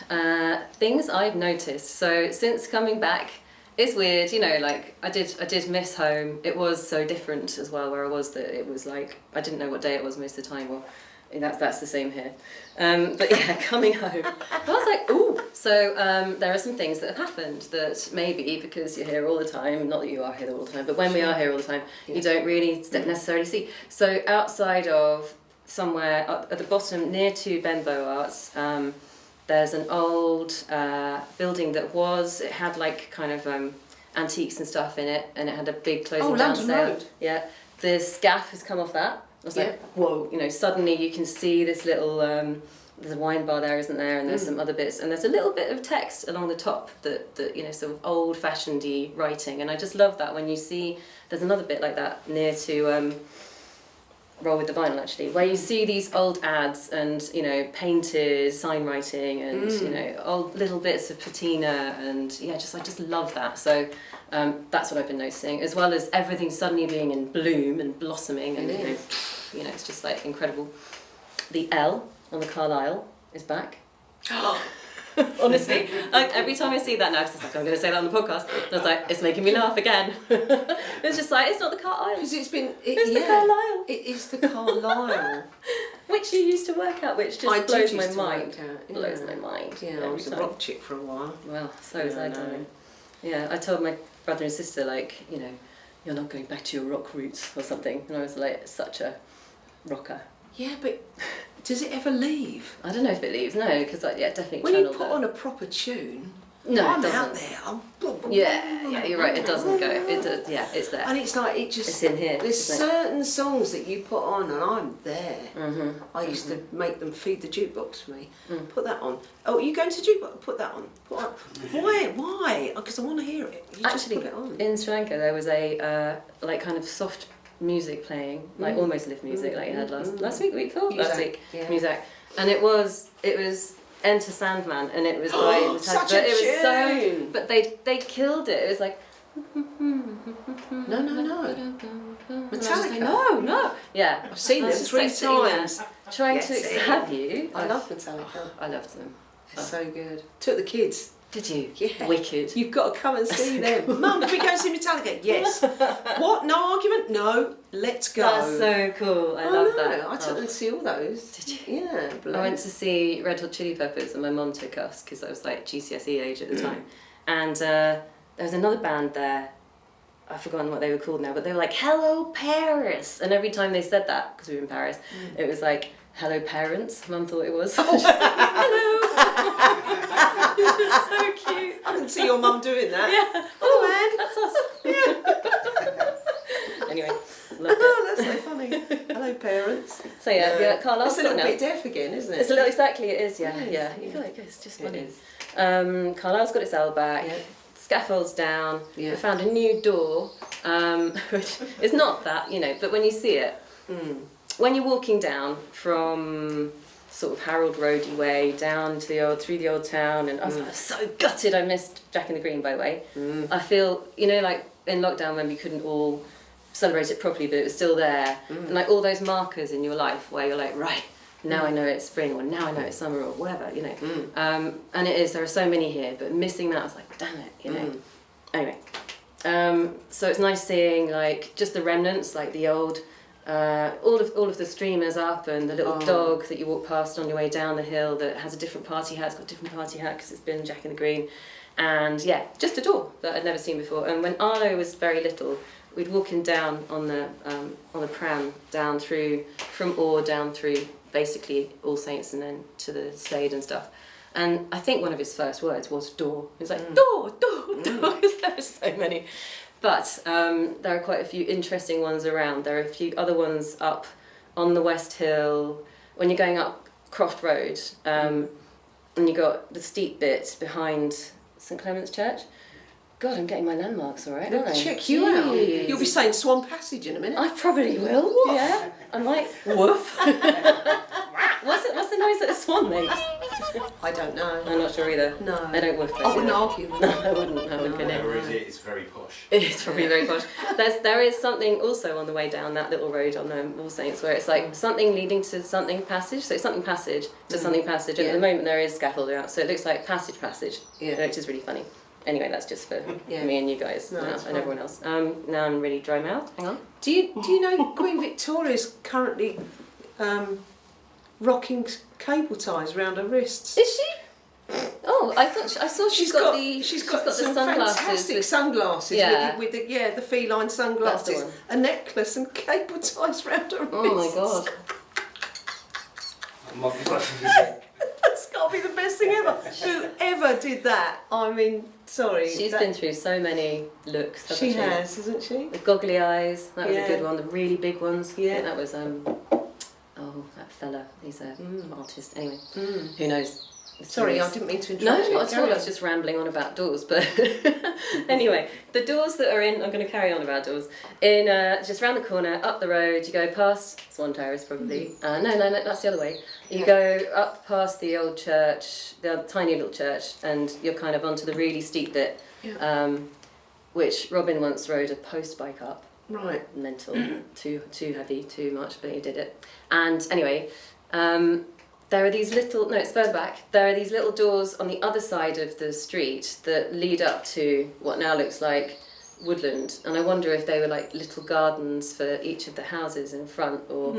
Things I've noticed. So since coming back, it's weird, you know, like I did miss home. It was so different as well where I was that it was like, I didn't know what day it was most of the time. Well, that's the same here. But yeah, coming home, I was like, ooh. So there are some things that have happened that maybe because you're here all the time, not that you are here all the time, but when we are here all the time, you don't really necessarily see. So outside of somewhere at the bottom near to Benbow Arts, there's an old building it had like kind of antiques and stuff in it, and it had a big closing down sale. Road. Yeah, the scaff has come off that. I was like, whoa, you know, suddenly you can see this little, there's a wine bar there, isn't there? And there's some other bits, and there's a little bit of text along the top that you know, sort of old-fashioned-y writing, and I just love that when you see, there's another bit like that near to Roll with the Vinyl actually, where you see these old ads and, you know, painted sign writing and, you know, old little bits of patina and I just love that. So that's what I've been noticing, as well as everything suddenly being in bloom and blossoming and, you know, it's just like incredible. The L on the Carlisle is back. Honestly, like, every time I see that now, because it's like, I'm going to say that on the podcast, I was like, it's making me laugh again. It's just like, it's not the Carlisle. Because it's the Carlisle. It is the Carlisle. Which you used to work out, which just blows my mind. Blows my mind. Yeah, I was a rock chick for a while. Well, so was I, darling. Yeah, I told my brother and sister, like, you know, you're not going back to your rock roots or something. And I was like, such a rocker. Yeah, but does it ever leave? I don't know if it leaves, no, because definitely. When you put on a proper tune, I'm out there. Yeah, you're right. It doesn't go. It does. Yeah, it's there. And it's like it's in here. There's certain songs that you put on, and I'm there. I used to make them feed the jukebox for me. Put that on. Oh, you going to jukebox? Put that on. Put on. Why? Because I want to hear it. You actually just put it on. In Sri Lanka, there was a like kind of soft music playing, like almost live music, like you had last week, music, and it was Enter Sandman, and it was by Metallica, but they killed it. It was like no Metallica, no, yeah, I've seen them 3 times trying to have you. I love Metallica. I loved them. So good. Took the kids. Did you? Yeah. Wicked. You've got to come and see them. Mum, can we go and see Metallica? Yes. What? No argument? No. Let's go. That's so cool. I love that. I took them to see all those. Did you? Yeah. I went to see Red Hot Chili Peppers and my mum took us because I was like GCSE age at the time. And there was another band there. I've forgotten what they were called now, but they were like, Hello Paris. And every time they said that, because we were in Paris, it was like, Hello Parents. Mum thought it was. Hello. It's so cute. I can see your mum doing that. Yeah. Oh man, that's us. Yeah. Anyway, loved it. That's so funny. Hello, parents. So Carlisle's It's a got little now. bit deaf again, isn't it? It's a little, exactly, it is, yeah. It is, Yeah. yeah. You feel like it's just It funny. is. Carlisle's got its L back. Yeah. Scaffold's down. Yeah. We found a new door, which is not that, but when you see it, when you're walking down from sort of Harold Roady way down to through the old town, and I was so gutted I missed Jack in the Green, by the way. I feel, like in lockdown when we couldn't all celebrate it properly, but it was still there, and like all those markers in your life where you're like, right, now I know it's spring, or now I know it's summer, or whatever, and it is, there are so many here, but missing that, I was like, damn it, Anyway, so it's nice seeing like just the remnants, like the old, all of the streamers up, and the little dog that you walk past on your way down the hill that has a different party hat. It's got a different party hat because it's been Jack in the Green, and yeah, just a door that I'd never seen before. And when Arlo was very little, we'd walk him down on the pram down through from Orr down through basically All Saints and then to the Stade and stuff. And I think one of his first words was door. He was like, door, because there were so many. But there are quite a few interesting ones around. There are a few other ones up on the West Hill. When you're going up Croft Road, and you got the steep bit behind St Clement's Church. God, I'm getting my landmarks all right, aren't I? Check you out. You'll be saying Swan Passage in a minute. I probably will. Woof. Yeah, I might. Woof. What's the noise that a swan makes? I don't know. I'm not sure either. No. I don't woof. I wouldn't argue with No, I wouldn't. I wouldn't go near. Or is it? It's very posh. It's probably very posh. There is something also on the way down that little road on All Saints where it's like something leading to something passage. So it's something passage to something passage. And at the moment there is scaffold out, so it looks like passage, which is really funny. Anyway, that's just for me and you guys and everyone else. Now I'm really dry mouthed. Hang on. Do you know Queen Victoria's currently rocking cable ties around her wrists? Is she? Oh, I saw she's got the some sunglasses. fantastic sunglasses with the feline sunglasses, That's a necklace and cable ties around her wrists. Oh my god. That's got to be the best thing ever. Whoever did that? I mean, sorry. She's been through so many looks. She has, hasn't she? The goggly eyes. That was a good one. The really big ones. Yeah. I think that was that fella. He's an artist. Anyway, who knows? Sorry, I didn't mean to interrupt you. No, not at all. I was just rambling on about doors. But anyway, the doors that are in, I'm going to carry on about doors. In just round the corner, up the road, you go past Swan Terrace probably. No, that's the other way. You go up past the old church, the tiny little church, and you're kind of onto the really steep bit, which Robin once rode a post bike up. Right. Mental. Too heavy, too much, but he did it. And anyway, there are these little, it's further back, there are these little doors on the other side of the street that lead up to what now looks like woodland, and I wonder if they were like little gardens for each of the houses in front, or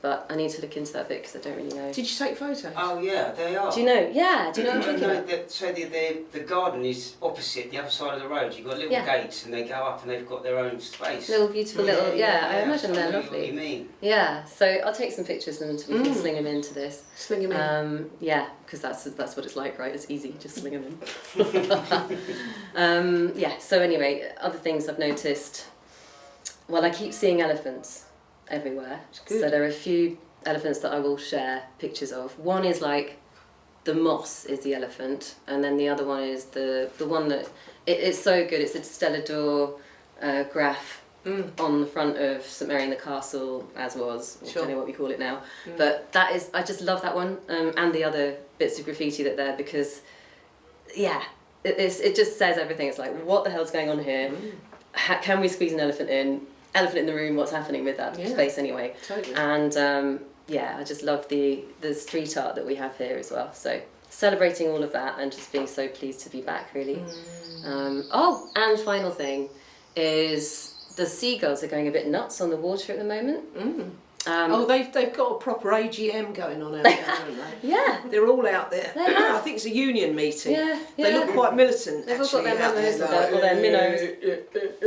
but I need to look into that bit because I don't really know. Did you take photos? Oh yeah, they are. Do you know? Yeah, do you know what I'm talking about? So the garden is opposite the other side of the road. You've got little gates and they go up and they've got their own space. Little beautiful I imagine they're lovely. What you mean? Yeah, so I'll take some pictures and we can sling them into this. Sling them in. Yeah, because that's what it's like, right? It's easy, just sling them in. So anyway, other things I've noticed. Well, I keep seeing elephants everywhere. Good. So there are a few elephants that I will share pictures of. One is like the moss is the elephant, and then the other one is the one that it's so good. It's a Stellador graph on the front of St Mary in the Castle, as was. I don't know what we call it now, but that is, I just love that one, and the other bits of graffiti that there, because it just says everything. It's like, what the hell's going on here? Can we squeeze an elephant in? Elephant in the room, what's happening with that space anyway? Totally. And I just love the street art that we have here as well. So celebrating all of that and just being so pleased to be back, really. And final thing is the seagulls are going a bit nuts on the water at the moment. They've got a proper AGM going on out there, haven't they? Yeah. They're all out there. I think it's a union meeting. Yeah. They look quite militant. They've all got their memos or their minnows.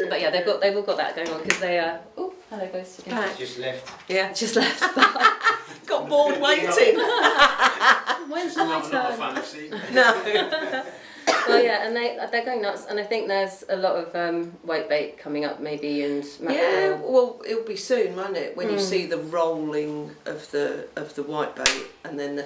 But yeah, they've all got that going on because they are. Oh, hello, ghost again. Just left. Yeah, just left. Got bored waiting. When's my Not a turn? fantasy. No. Well, yeah, and they're going nuts, and I think there's a lot of whitebait coming up, maybe, and mackerel. Yeah, well, it'll be soon, won't it? When you see the rolling of the whitebait, and then the.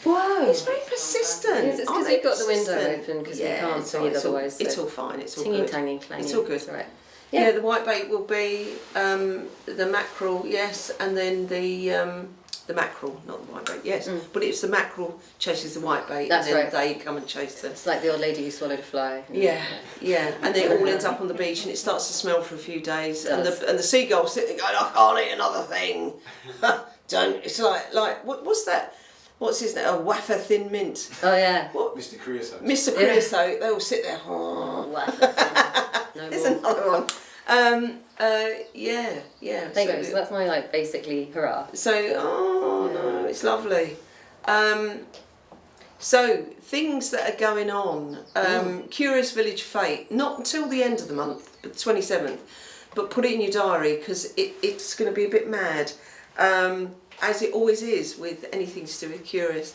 Whoa! It's very persistent. It's because we've got the window open because we can't breathe otherwise. It's all fine. It's all tingy, good. tangy, clangy. It's all good. It's all right. Yeah, the whitebait will be the mackerel, yes, and then the mackerel, not the whitebait, yes, but it's the mackerel chases the whitebait, That's and then right. they come and chase them. It's like the old lady who swallowed a fly. Yeah, and then it all ends up on the beach, and it starts to smell for a few days, and the seagulls sit there going, I can't eat another thing. Don't. It's like what's that? What's his name? A wafer thin mint. Oh yeah. What? Mr. Creosote. Mr. Creosote. They all sit there. Oh, No there's more. another one. Yeah. There you go. So that's my basically hurrah. So, no, it's lovely. So, things that are going on. Curious Village Fete, not until the end of the month, but the 27th, but put it in your diary because it's going to be a bit mad, as it always is with anything to do with Curious.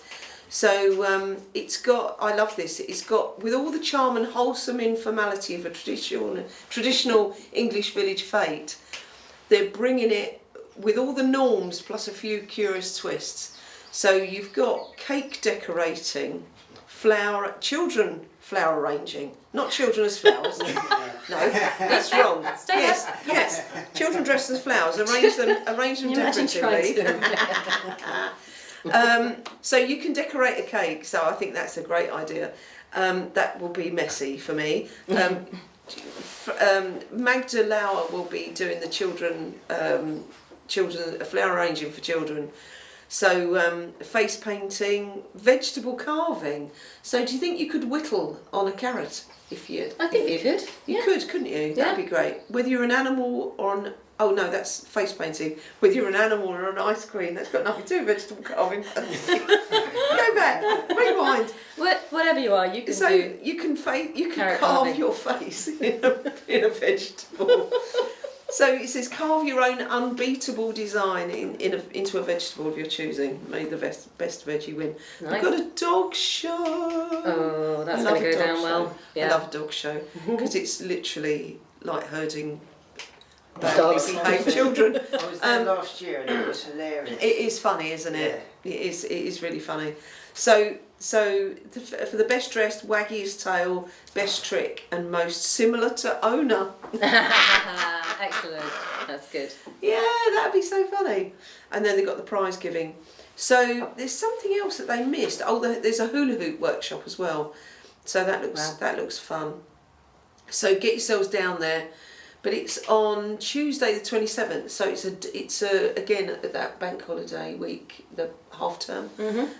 So it's got, I love this, it's got, with all the charm and wholesome informality of a traditional English village fete, they're bringing it with all the norms plus a few curious twists. So you've got cake decorating, children flower arranging, not children as flowers. No, that's wrong. Yes. Children dressed as flowers, arrange them decoratively. So you can decorate a cake, so I think that's a great idea. That will be messy for me. Magda Lauer will be doing the children flower arranging for children. So face painting, vegetable carving. So do you think you could whittle on a carrot if you? I think you could. You could, couldn't you? That'd be great. Whether you're an animal or an oh no, that's face painting. Whether you're an animal or an ice cream, that's got nothing to do with vegetable carving. Go back, rewind. Whatever you are, you can So do. you can carve carving. your face in a vegetable. So it says carve your own unbeatable design into a vegetable of your choosing. May the best veggie win. Nice. We've got a dog show. Oh, that's I love going to a go dog down show. well. Yeah. I love a dog show because it's literally like herding Dogs. badly behaved children. I was there last year and it was hilarious. It is funny, isn't it? Yeah. It is really funny. So for the best dressed, waggiest tail, best trick, and most similar to owner. Excellent. That's good. Yeah, that'd be so funny. And then they've got the prize giving. So there's something else that they missed. Oh, there's a hula hoop workshop as well. So that looks fun. So get yourselves down there. But it's on Tuesday the 27th, so it's again at that bank holiday week, the half term.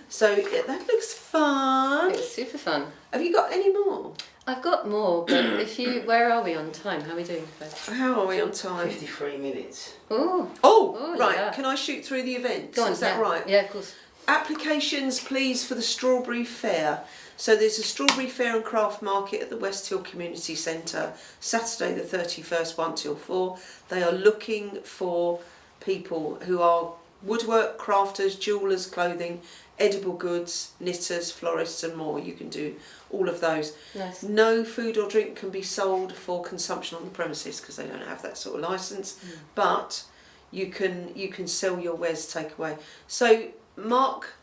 So that looks fun. It's super fun. Have you got any more? I've got more, but where are we on time? How are we doing? How are we on time? 53 minutes. Oh, Right. yeah. Can I shoot through the events? Go on. Is that right? Yeah, of course. Applications, please, for the Strawberry Fair. So there's a Strawberry Fair and Craft Market at the West Hill Community Centre, Saturday the 31st, 1 till 4. They are looking for people who are woodwork, crafters, jewellers, clothing, edible goods, knitters, florists and more. You can do all of those. Nice. No food or drink can be sold for consumption on the premises because they don't have that sort of licence, but you can sell your wares takeaway. So Mark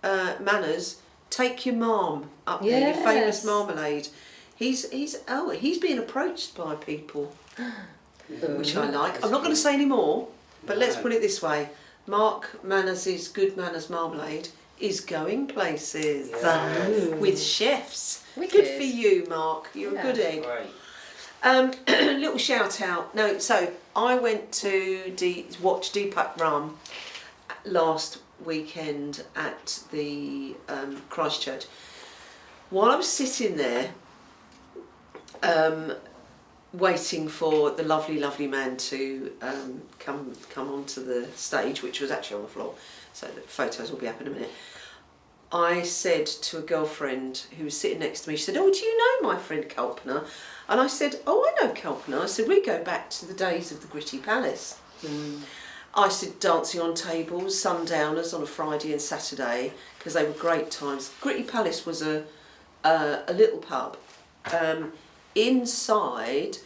Manners, Take Your Mom up there, your famous marmalade. He's being approached by people, which I like. I'm not going to say any more, but let's put it this way: Mark Manners' Good Manners Marmalade is going places with chefs. Wicked. Good for you, Mark. You're a good egg. Great. Little shout out. No, so I went to watch Deepak RAM last weekend at the Christchurch. While I was sitting there waiting for the lovely man to come onto the stage, which was actually on the floor, so the photos will be up in a minute, I said to a girlfriend who was sitting next to me, she said, "Oh, do you know my friend Kalpana?" And I said, "Oh, I know Kalpana." I said, "We go back to the days of the Gritty Palace." I said dancing on tables, sundowners on a Friday and Saturday, because they were great times. Gritty Palace was a little pub inside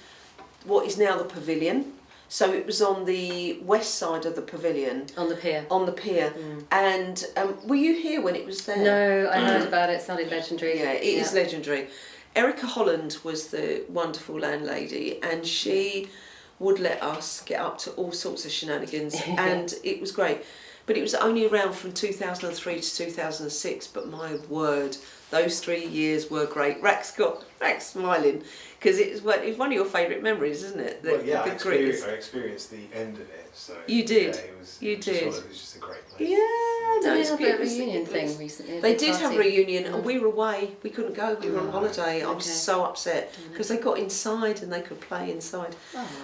what is now the pavilion. So it was on the west side of the pavilion. On the pier. On the pier. And were you here when it was there? No, I heard about it. It sounded legendary. Yeah, it is legendary. Erika Holland was the wonderful landlady, and she would let us get up to all sorts of shenanigans, and it was great. But it was only around from 2003 to 2006, but my word, those 3 years were great. Rack's smiling, because it's one of your favourite memories, isn't it? I experienced the end of it. So you did. Yeah, it was did. It was just a great place. Yeah, no, They had a reunion thing recently. They did have a reunion, and we were away. We couldn't go. We were on holiday. I was so upset because they got inside and they could play inside.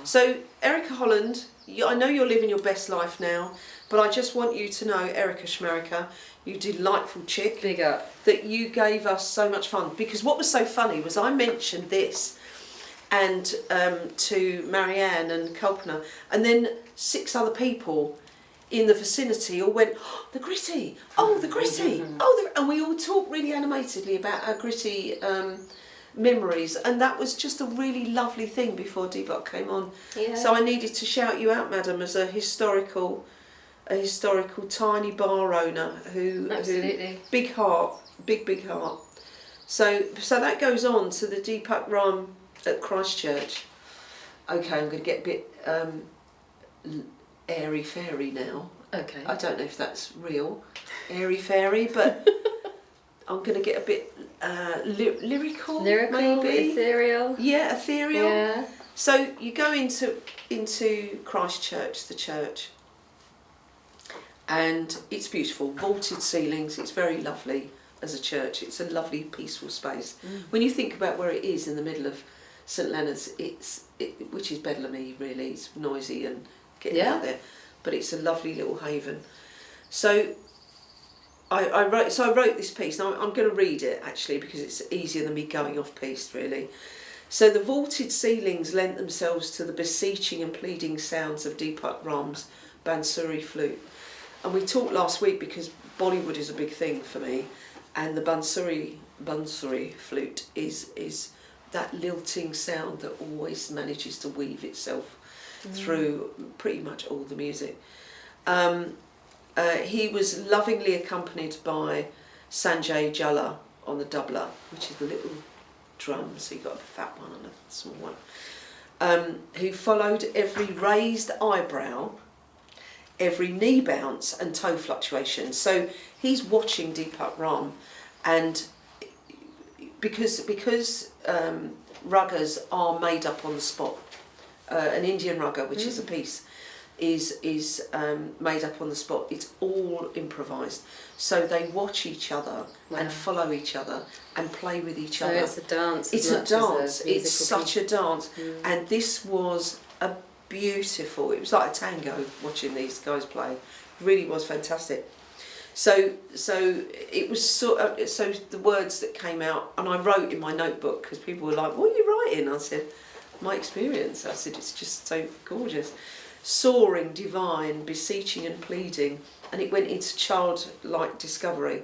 So Erika Holland, I know you're living your best life now, but I just want you to know, Erika Schmerica, you delightful chick. Big up. That you gave us so much fun. Because what was so funny was I mentioned this and to Marianne and Kalpana, and then 6 other people in the vicinity all went, oh, the Gritty, oh, the Gritty, oh, and we all talked really animatedly about our Gritty memories, and that was just a really lovely thing before Deepak came on. Yeah. So I needed to shout you out, madam, as a historical tiny bar owner who big heart, big heart. So that goes on to the Deepak RAM at Christchurch. Okay, I'm going to get a bit airy fairy now. Okay. I don't know if that's real, airy fairy, but I'm going to get a bit lyrical, maybe ethereal. Yeah, ethereal. Yeah. So you go into Christchurch, the church, and it's beautiful, vaulted ceilings. It's very lovely as a church. It's a lovely, peaceful space. When you think about where it is in the middle of St Leonards, which is Bedlamy really. It's noisy and getting out there, but it's a lovely little haven. So I wrote this piece. Now I'm going to read it actually because it's easier than me going off piste really. So the vaulted ceilings lent themselves to the beseeching and pleading sounds of Deepak Ram's Bansuri flute. And we talked last week because Bollywood is a big thing for me, and the Bansuri flute is that lilting sound that always manages to weave itself through pretty much all the music. He was lovingly accompanied by Sanjay Jalla on the doubler, which is the little drum, so you got a fat one and a small one, who followed every raised eyebrow, every knee bounce and toe fluctuation. So he's watching Deepak Ram, and because ruggas are made up on the spot, an Indian rugga, which is a piece, is made up on the spot. It's all improvised. So they watch each other and follow each other and play with each other. So it's a dance. It's a dance. It's such a dance. And this was a beautiful. It was like a tango watching these guys play. It really was fantastic. So it was so the words that came out, and I wrote in my notebook because people were like, "What are you writing?" I said, "My experience." I said, "It's just so gorgeous, soaring, divine, beseeching and pleading," and it went into childlike discovery.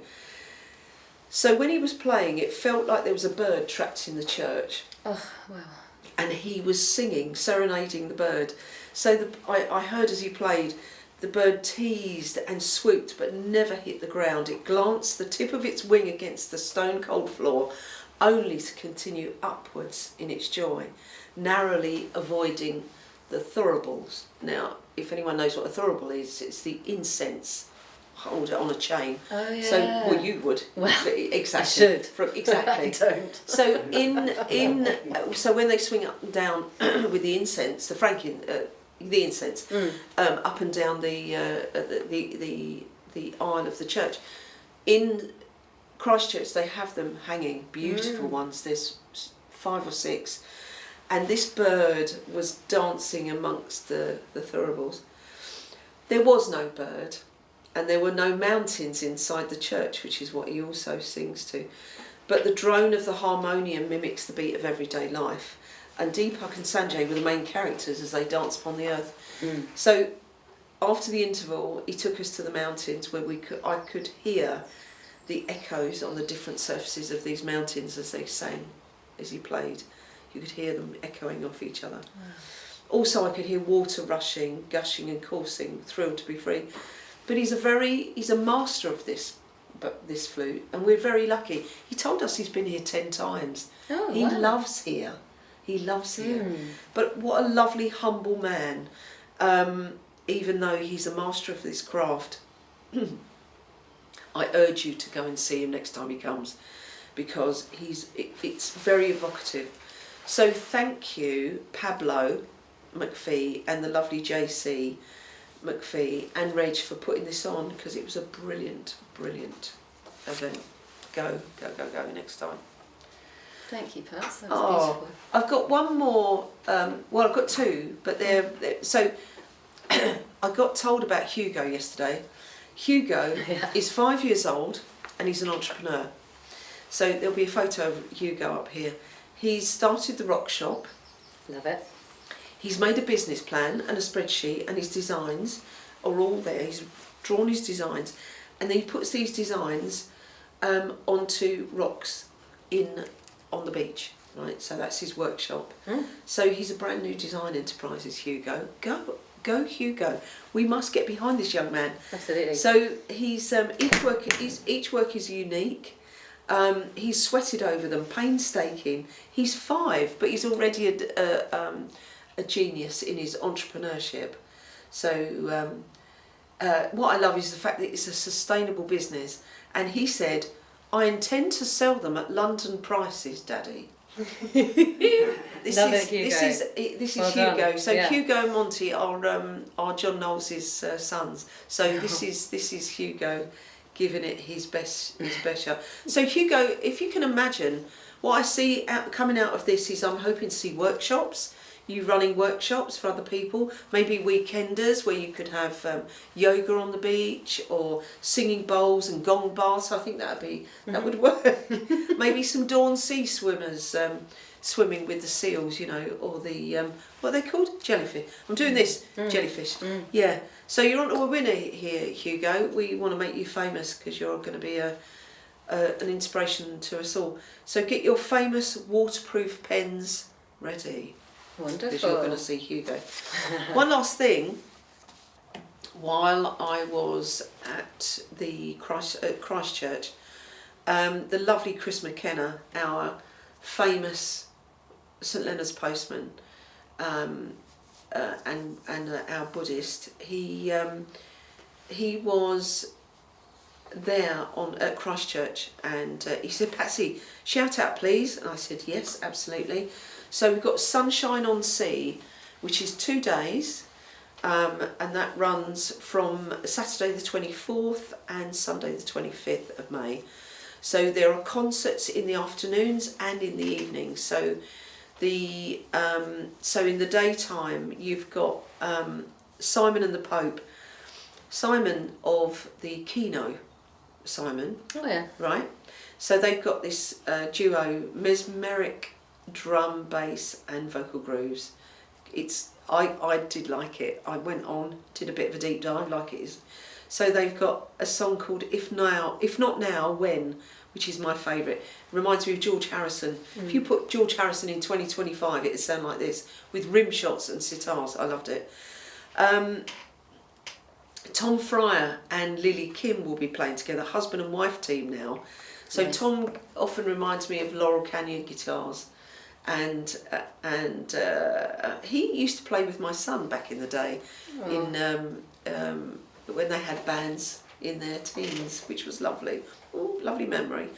So when he was playing, it felt like there was a bird trapped in the church. Oh wow! And he was singing, serenading the bird. So I heard as he played, the bird teased and swooped but never hit the ground. It glanced the tip of its wing against the stone-cold floor, only to continue upwards in its joy, narrowly avoiding the thuribles. Now, if anyone knows what a thurible is, it's the incense holder on a chain. Oh yeah. So, well, you would. Well, exactly. I should. Exactly. I don't. So so when they swing up and down with the incense, the incense, up and down the aisle of the church, in Christchurch they have them hanging, beautiful ones. There's 5 or 6, and this bird was dancing amongst the thuribles. There was no bird, and there were no mountains inside the church, which is what he also sings to. But the drone of the harmonium mimics the beat of everyday life. And Deepak and Sanjay were the main characters as they danced upon the earth. So after the interval, he took us to the mountains where I could hear the echoes on the different surfaces of these mountains as they sang as he played. You could hear them echoing off each other. Also, I could hear water rushing, gushing and coursing, thrilled to be free. But he's a master of this flute, and we're very lucky. He told us he's been here 10 times. Oh, he wow. loves here. He loves here. But what a lovely, humble man. Even though he's a master of this craft, I urge you to go and see him next time he comes, because it's very evocative. So thank you, Pablo McPhee and the lovely JC McPhee and Reg for putting this on, because it was a brilliant, brilliant event. Go next time. Thank you, Pat. That was beautiful. I've got one more, well, I've got two, but they're so I got told about Hugo yesterday. Hugo is 5 years old and he's an entrepreneur. So there'll be a photo of Hugo up here. He's started the rock shop. Love it. He's made a business plan and a spreadsheet, and his designs are all there. He's drawn his designs, and then he puts these designs onto rocks on the beach, right? So that's his workshop. So he's a brand new design enterprises, Hugo. Go Hugo. We must get behind this young man. Absolutely. So he's each work is unique. He's sweated over them, painstaking. He's 5, but he's already a genius in his entrepreneurship. So what I love is the fact that it's a sustainable business. And he said, "I intend to sell them at London prices, Daddy." This is Well Hugo. done. So Yeah. Hugo and Monty are John Knowles' sons. So this is Hugo giving it his best shot. So Hugo, if you can imagine, what I see coming out of this is I'm hoping to see workshops. You running workshops for other people, maybe weekenders where you could have yoga on the beach, or singing bowls and gong bars. I think that would work. Maybe some Dawn Sea swimmers swimming with the seals, you know, or the what are they called? Jellyfish. I'm doing this jellyfish. Yeah. So you're on to a winner here, Hugo. We want to make you famous because you're going to be an inspiration to us all. So get your famous waterproof pens ready. Wonderful. Because you're going to see Hugo. One last thing. While I was at the Christchurch, the lovely Chris McKenna, our famous St Leonards postman, and our Buddhist, he was there at Christchurch, and he said, "Patsy, shout out please." And I said, "Yes, absolutely." So we've got Sunshine on Sea, which is 2 days, and that runs from Saturday the 24th and Sunday the 25th of May. So there are concerts in the afternoons and in the evenings. So in the daytime you've got Simon and the Pope, Simon of the Kino, Simon. Oh yeah. Right. So they've got this duo, mesmeric drum, bass and vocal grooves. I did like it. I went on, did a bit of a deep dive, like it is. So they've got a song called If Not Now, When, which is my favourite. Reminds me of George Harrison. If you put George Harrison in 2025, it'd sound like this, with rim shots and sitars. I loved it. Tom Fryer and Lily Kim will be playing together, husband and wife team now. So nice. Tom often reminds me of Laurel Canyon guitars. And he used to play with my son back in the day, when they had bands in their teens, which was lovely. Oh, lovely memory.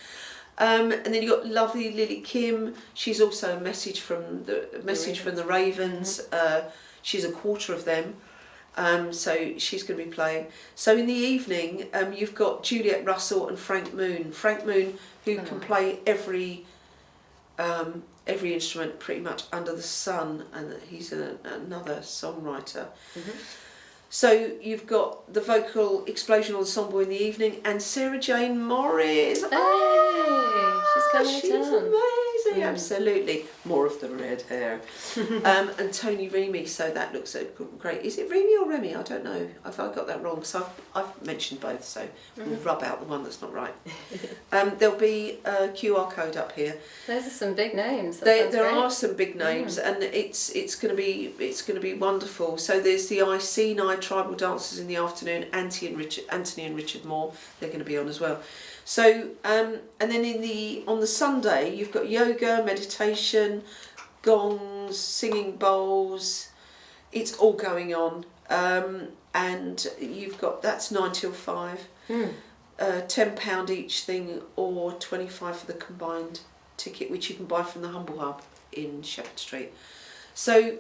And then you got lovely Lily Kim. She's also a message from the Ravens. She's a quarter of them, so she's going to be playing. So in the evening, you've got Juliet Russell and Frank Moon. Frank Moon, who can play every instrument pretty much under the sun, and he's another songwriter. So you've got the vocal explosion ensemble in the evening, and Sarah Jane Morris. Hey, she's coming to she's town. Easy, absolutely. More of the red hair. And Tony Remy, so that looks great. Is it Remy or Remy? I don't know if I got that wrong. So I've mentioned both, so we'll rub out the one that's not right. There'll be a QR code up here. Those are some big names. There are some big names, and it's going to be wonderful. So there's the IC Night Tribal Dancers in the afternoon. Anthony and Richard Moore, they're going to be on as well. So and then on the Sunday you've got yoga, meditation, gongs, singing bowls. It's all going on, and you've got that's 9 till 5. £10 each thing, or 25 for the combined ticket, which you can buy from the Humble Hub in Shepherd Street. So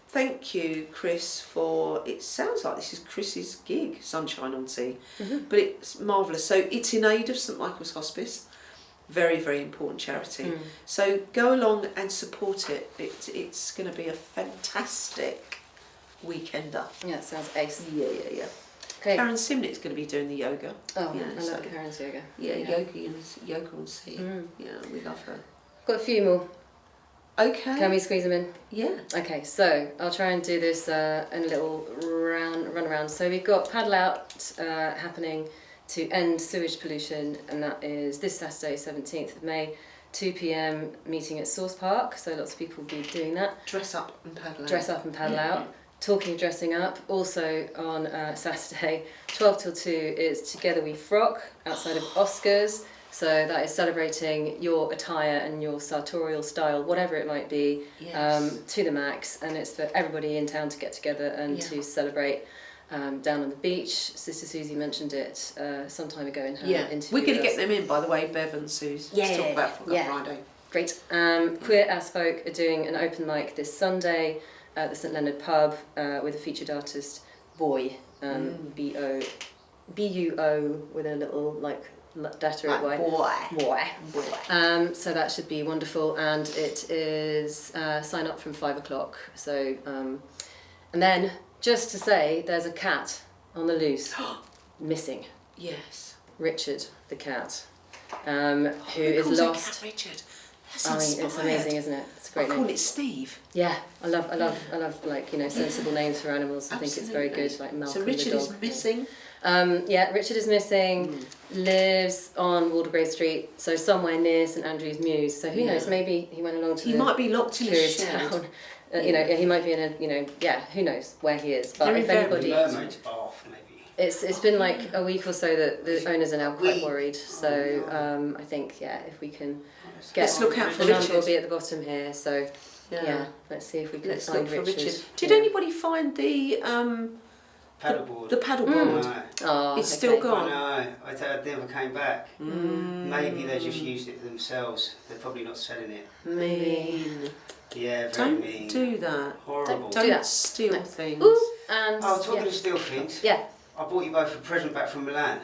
thank you, Chris, for, it sounds like this is Chris's gig, Sunshine on Sea, but it's marvellous. So it's in aid of St Michael's Hospice, very, very important charity. So go along and support it. It's going to be a fantastic weekender. Yeah, it sounds ace. Yeah. Okay. Karen Simnett's going to be doing the yoga. Oh, Yeah, I so- love Karen's yoga. Yeah, yoga on sea. Yeah, we love her. Got a few more. Okay. Can we squeeze them in? Yeah. Okay, so I'll try and do this in a little run around. So we've got Paddle Out happening to end sewage pollution, and that is this Saturday, 17th of May, 2 p.m, meeting at Source Park. So lots of people will be doing that. Dress up and paddle out. Dress up and paddle out. Talking of dressing up, also on Saturday, 12 till 2 is Together We Frock outside of Oscars. So that is celebrating your attire and your sartorial style, whatever it might be, to the max. And it's for everybody in town to get together and to celebrate down on the beach. Sister Susie mentioned it some time ago in her interview. We're going to with get us. them in, by the way, Bev and Suze. Yeah, to talk about Friday. Great. Queer As Folk are doing an open mic this Sunday at the St Leonard pub with a featured artist, Boy, B-U-O with a little letter at Y. Boy. So that should be wonderful, and it is sign up from 5 o'clock. So and then just to say, there's a cat on the loose missing. Yes. Richard the cat, who is lost. Cat Richard. That's It's amazing, isn't it? It's a great I name. call it Steve. Yeah, I love sensible names for animals. I think it's very good, like Malcolm So Richard the dog. is missing. Richard is missing. Lives on Waldegrave Street, so somewhere near St Andrew's Mews. So who knows? Maybe he went along to. He might be locked in a Curious shed. Town. He might be in a. Who knows where he is? But They're if very anybody, Mermaid's bath, maybe. it's been like a week or so that the owners are now quite worried. So I think if we can get, Let's look out for the number will Richard. be at the bottom here. So let's see if we can Let's find look for Richard. Did Yeah. anybody find the Paddleboard. the paddleboard? No. Oh, It's still I gone. know. I never came back. Maybe they just used it themselves. They're probably not selling it. Mean. Yeah, very Don't mean. do that. Horrible. Don't do that. steal No. things. Ooh, and Oh, talking of steal things, yeah. I bought you both a present back from Milan.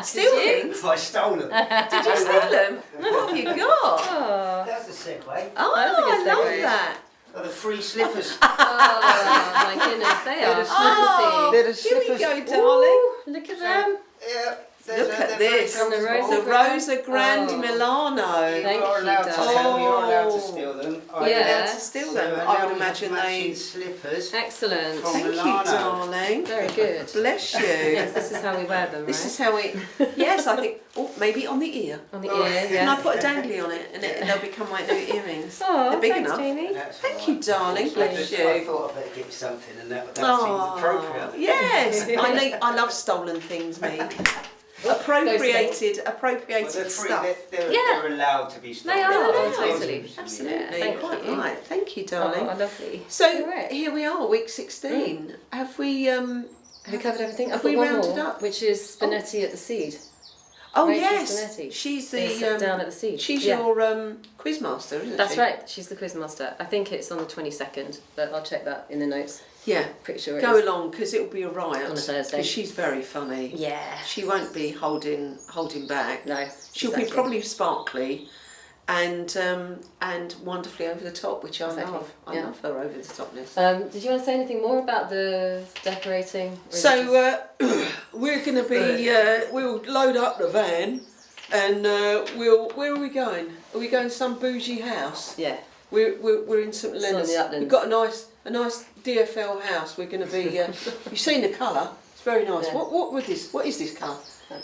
Steal things? I stole them. Did you steal them? What have you got? Oh, That's a segue. Oh, That was a good I love segue. that. Oh, the free slippers. my goodness, they are Oh, They're the here we slippers. go, darling. Ooh, look at them. Yeah. Look at this. And the The Rosa Rosa Grande Oh. Milano. You Thank are you, allowed to darling. steal. You're allowed to Oh. steal them. You're Yeah. allowed to steal them. So I now would we have imagine matching they. slippers. Excellent. From Thank you, Milano. darling. Very good. Bless you. Yes, this is how we wear them, right? This is how we. Yes, I think. Oh, maybe on the ear. on the Oh. ear. Can Can I Yes. put a dangly on it, and they'll become my new earrings? Oh, They're big thanks, enough. Jamie. That's Thank all you, right. darling. I Bless I you. thought I'd better give you something, and that Oh, seems appropriate. yes, I love stolen things, me. Appropriated But they're free. stuff. They're Yeah. allowed to be stolen. They are allowed, totally. Absolutely, Yeah, thank quite you. right. Thank you, Oh, darling. lovely. So Right. here we are, week 16. Have we? Have we covered everything? have I've got we one rounded more, up? which is Spinetti at the Seed. Oh Rachel yes, Spinetti. she's They the sit down at the Seed. she's Yeah. your quizmaster, isn't That's she? right. She's the quizmaster. I think it's on the 22nd, but I'll check that in the notes. Yeah, Pretty sure it go is. along because it'll be a riot. On a Thursday. 'Cause she's very funny. Yeah. She won't be holding back. No. She'll exactly. be probably sparkly, and wonderfully over the top, which I Exactly, love. I yeah. love her over the topness. Did you want to say anything more about the decorating? Or is it So we're going to be. We'll load up the van, and where are we going? Are we going to some bougie house? Yeah. We're in St Leonards. It's on the uplands. We've got a nice DFL house. We're going to be. You've seen the colour. It's very nice. Yeah. What is this colour?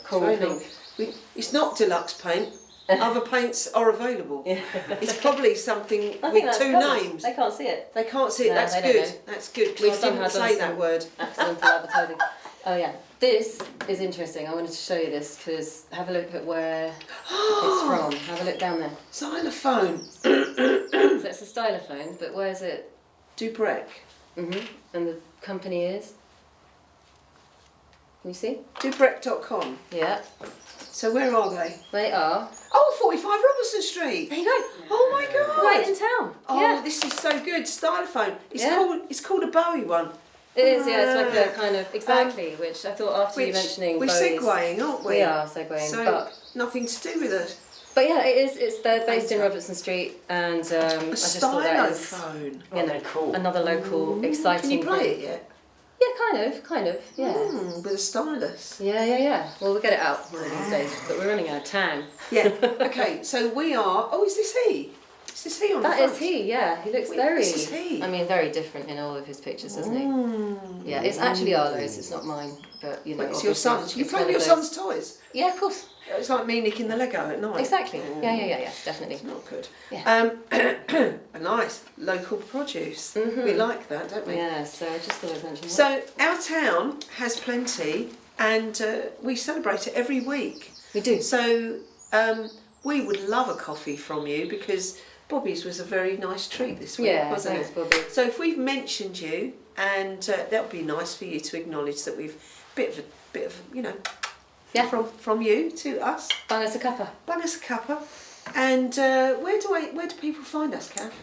Coral Very pink. nice. It's not deluxe paint. Other paints are available. Yeah. It's probably something I think with that's two colours. names. They can't see it. They can't see it. No, That's they don't good. know. That's good. We've Because I somehow didn't done say that some word. accidental advertising. Oh yeah, this is interesting. I wanted to show you this because have a look at where it's from. Have a look down there. Xylophone. So it's a stylophone, but where's it? Dubrec. And the company is? Can you see? Dubrec.com. Yeah. So where are they? They are. Oh, 45 Robertson Street. There you go. Oh my God. Right in town. Oh, Yeah. this is so good. Stylophone. Yeah. It's called a Bowie one. It is, yeah, it's like a kind of, exactly, which I thought after you mentioning we're Bowie's- segueing, aren't we? We are segueing, So but nothing to do with it. yeah, they're based in Robertson Street, and I just thought that is, Stylophone. you know, cool. another local exciting Can you play thing. it yet? Yeah, kind of, yeah. With a stylus. Yeah. Well, we'll get it out one of these days, but we're running out of time. Yeah. Okay, so we are. Oh, is this he? Is this he on That the is front? he, yeah. He looks Wait, very. this is he. I mean, very different in all of his pictures, doesn't he? Yeah, it's actually Arlo's. It's not mine, but you know. Wait, it's your obviously son's. You it's play one with of your those- son's toys. Yeah, of course. It's like me nicking the Lego at night. Exactly. Yeah, definitely. It's not good. Yeah. A nice local produce. We like that, don't we? Yeah. So I just thought I'd mention that. So our town has plenty, and we celebrate it every week. We do. So we would love a coffee from you because Bobbie's was a very nice treat this week, Yeah, wasn't thanks, it? Bobbie. So if we've mentioned you, and that would be nice for you to acknowledge that we've bit of you know, Yeah. from you to us. Bang us a cuppa. Bang us a cuppa. And where do people find us, Kath?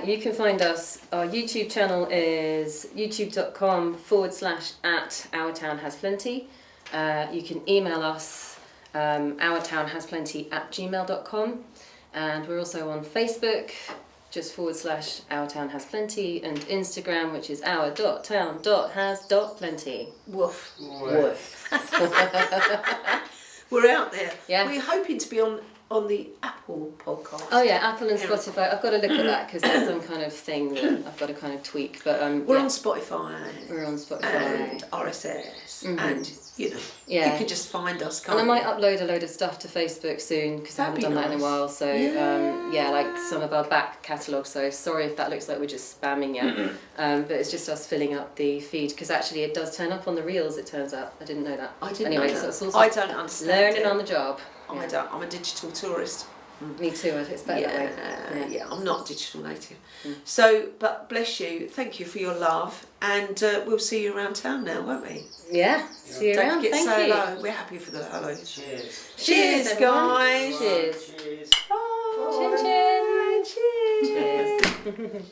You can find us. Our YouTube channel is youtube.com/@ourtownhasplenty. You can email us ourtownhasplenty@gmail.com, and we're also on Facebook, just /ourtownhasplenty, and Instagram, which is our.town.has.plenty. Woof. Woof. We're out there. Yeah. We're hoping to be on the Apple podcast. Oh yeah, Apple and Spotify. I've got to look at that because there's some kind of thing that I've got to kind of tweak. But We're yeah. on Spotify. We're on Spotify. And RSS. And, you know, Yeah. you can just find us, And can't I might you? upload a load of stuff to Facebook soon because I That'd haven't be done that in a nice. while. So yeah, like some of our back catalogue. So sorry if that looks like we're just spamming you, but it's just us filling up the feed because actually it does turn up on the reels. It turns out I didn't know that. I didn't anyway, know so that. it's also I don't understand learning it. on the job. I don't. I'm a digital tourist. Me too. It's better that way. Yeah, I'm not a digital native. So, but bless you. Thank you for your love. And we'll see you around town now, won't we? Yeah. See you Don't around. forget to Thank say you. hello. We're happy for the hello. Cheers. Cheers, everyone. guys. Cheers. Cheers. Bye. Chin chin. Cheers. Cheers.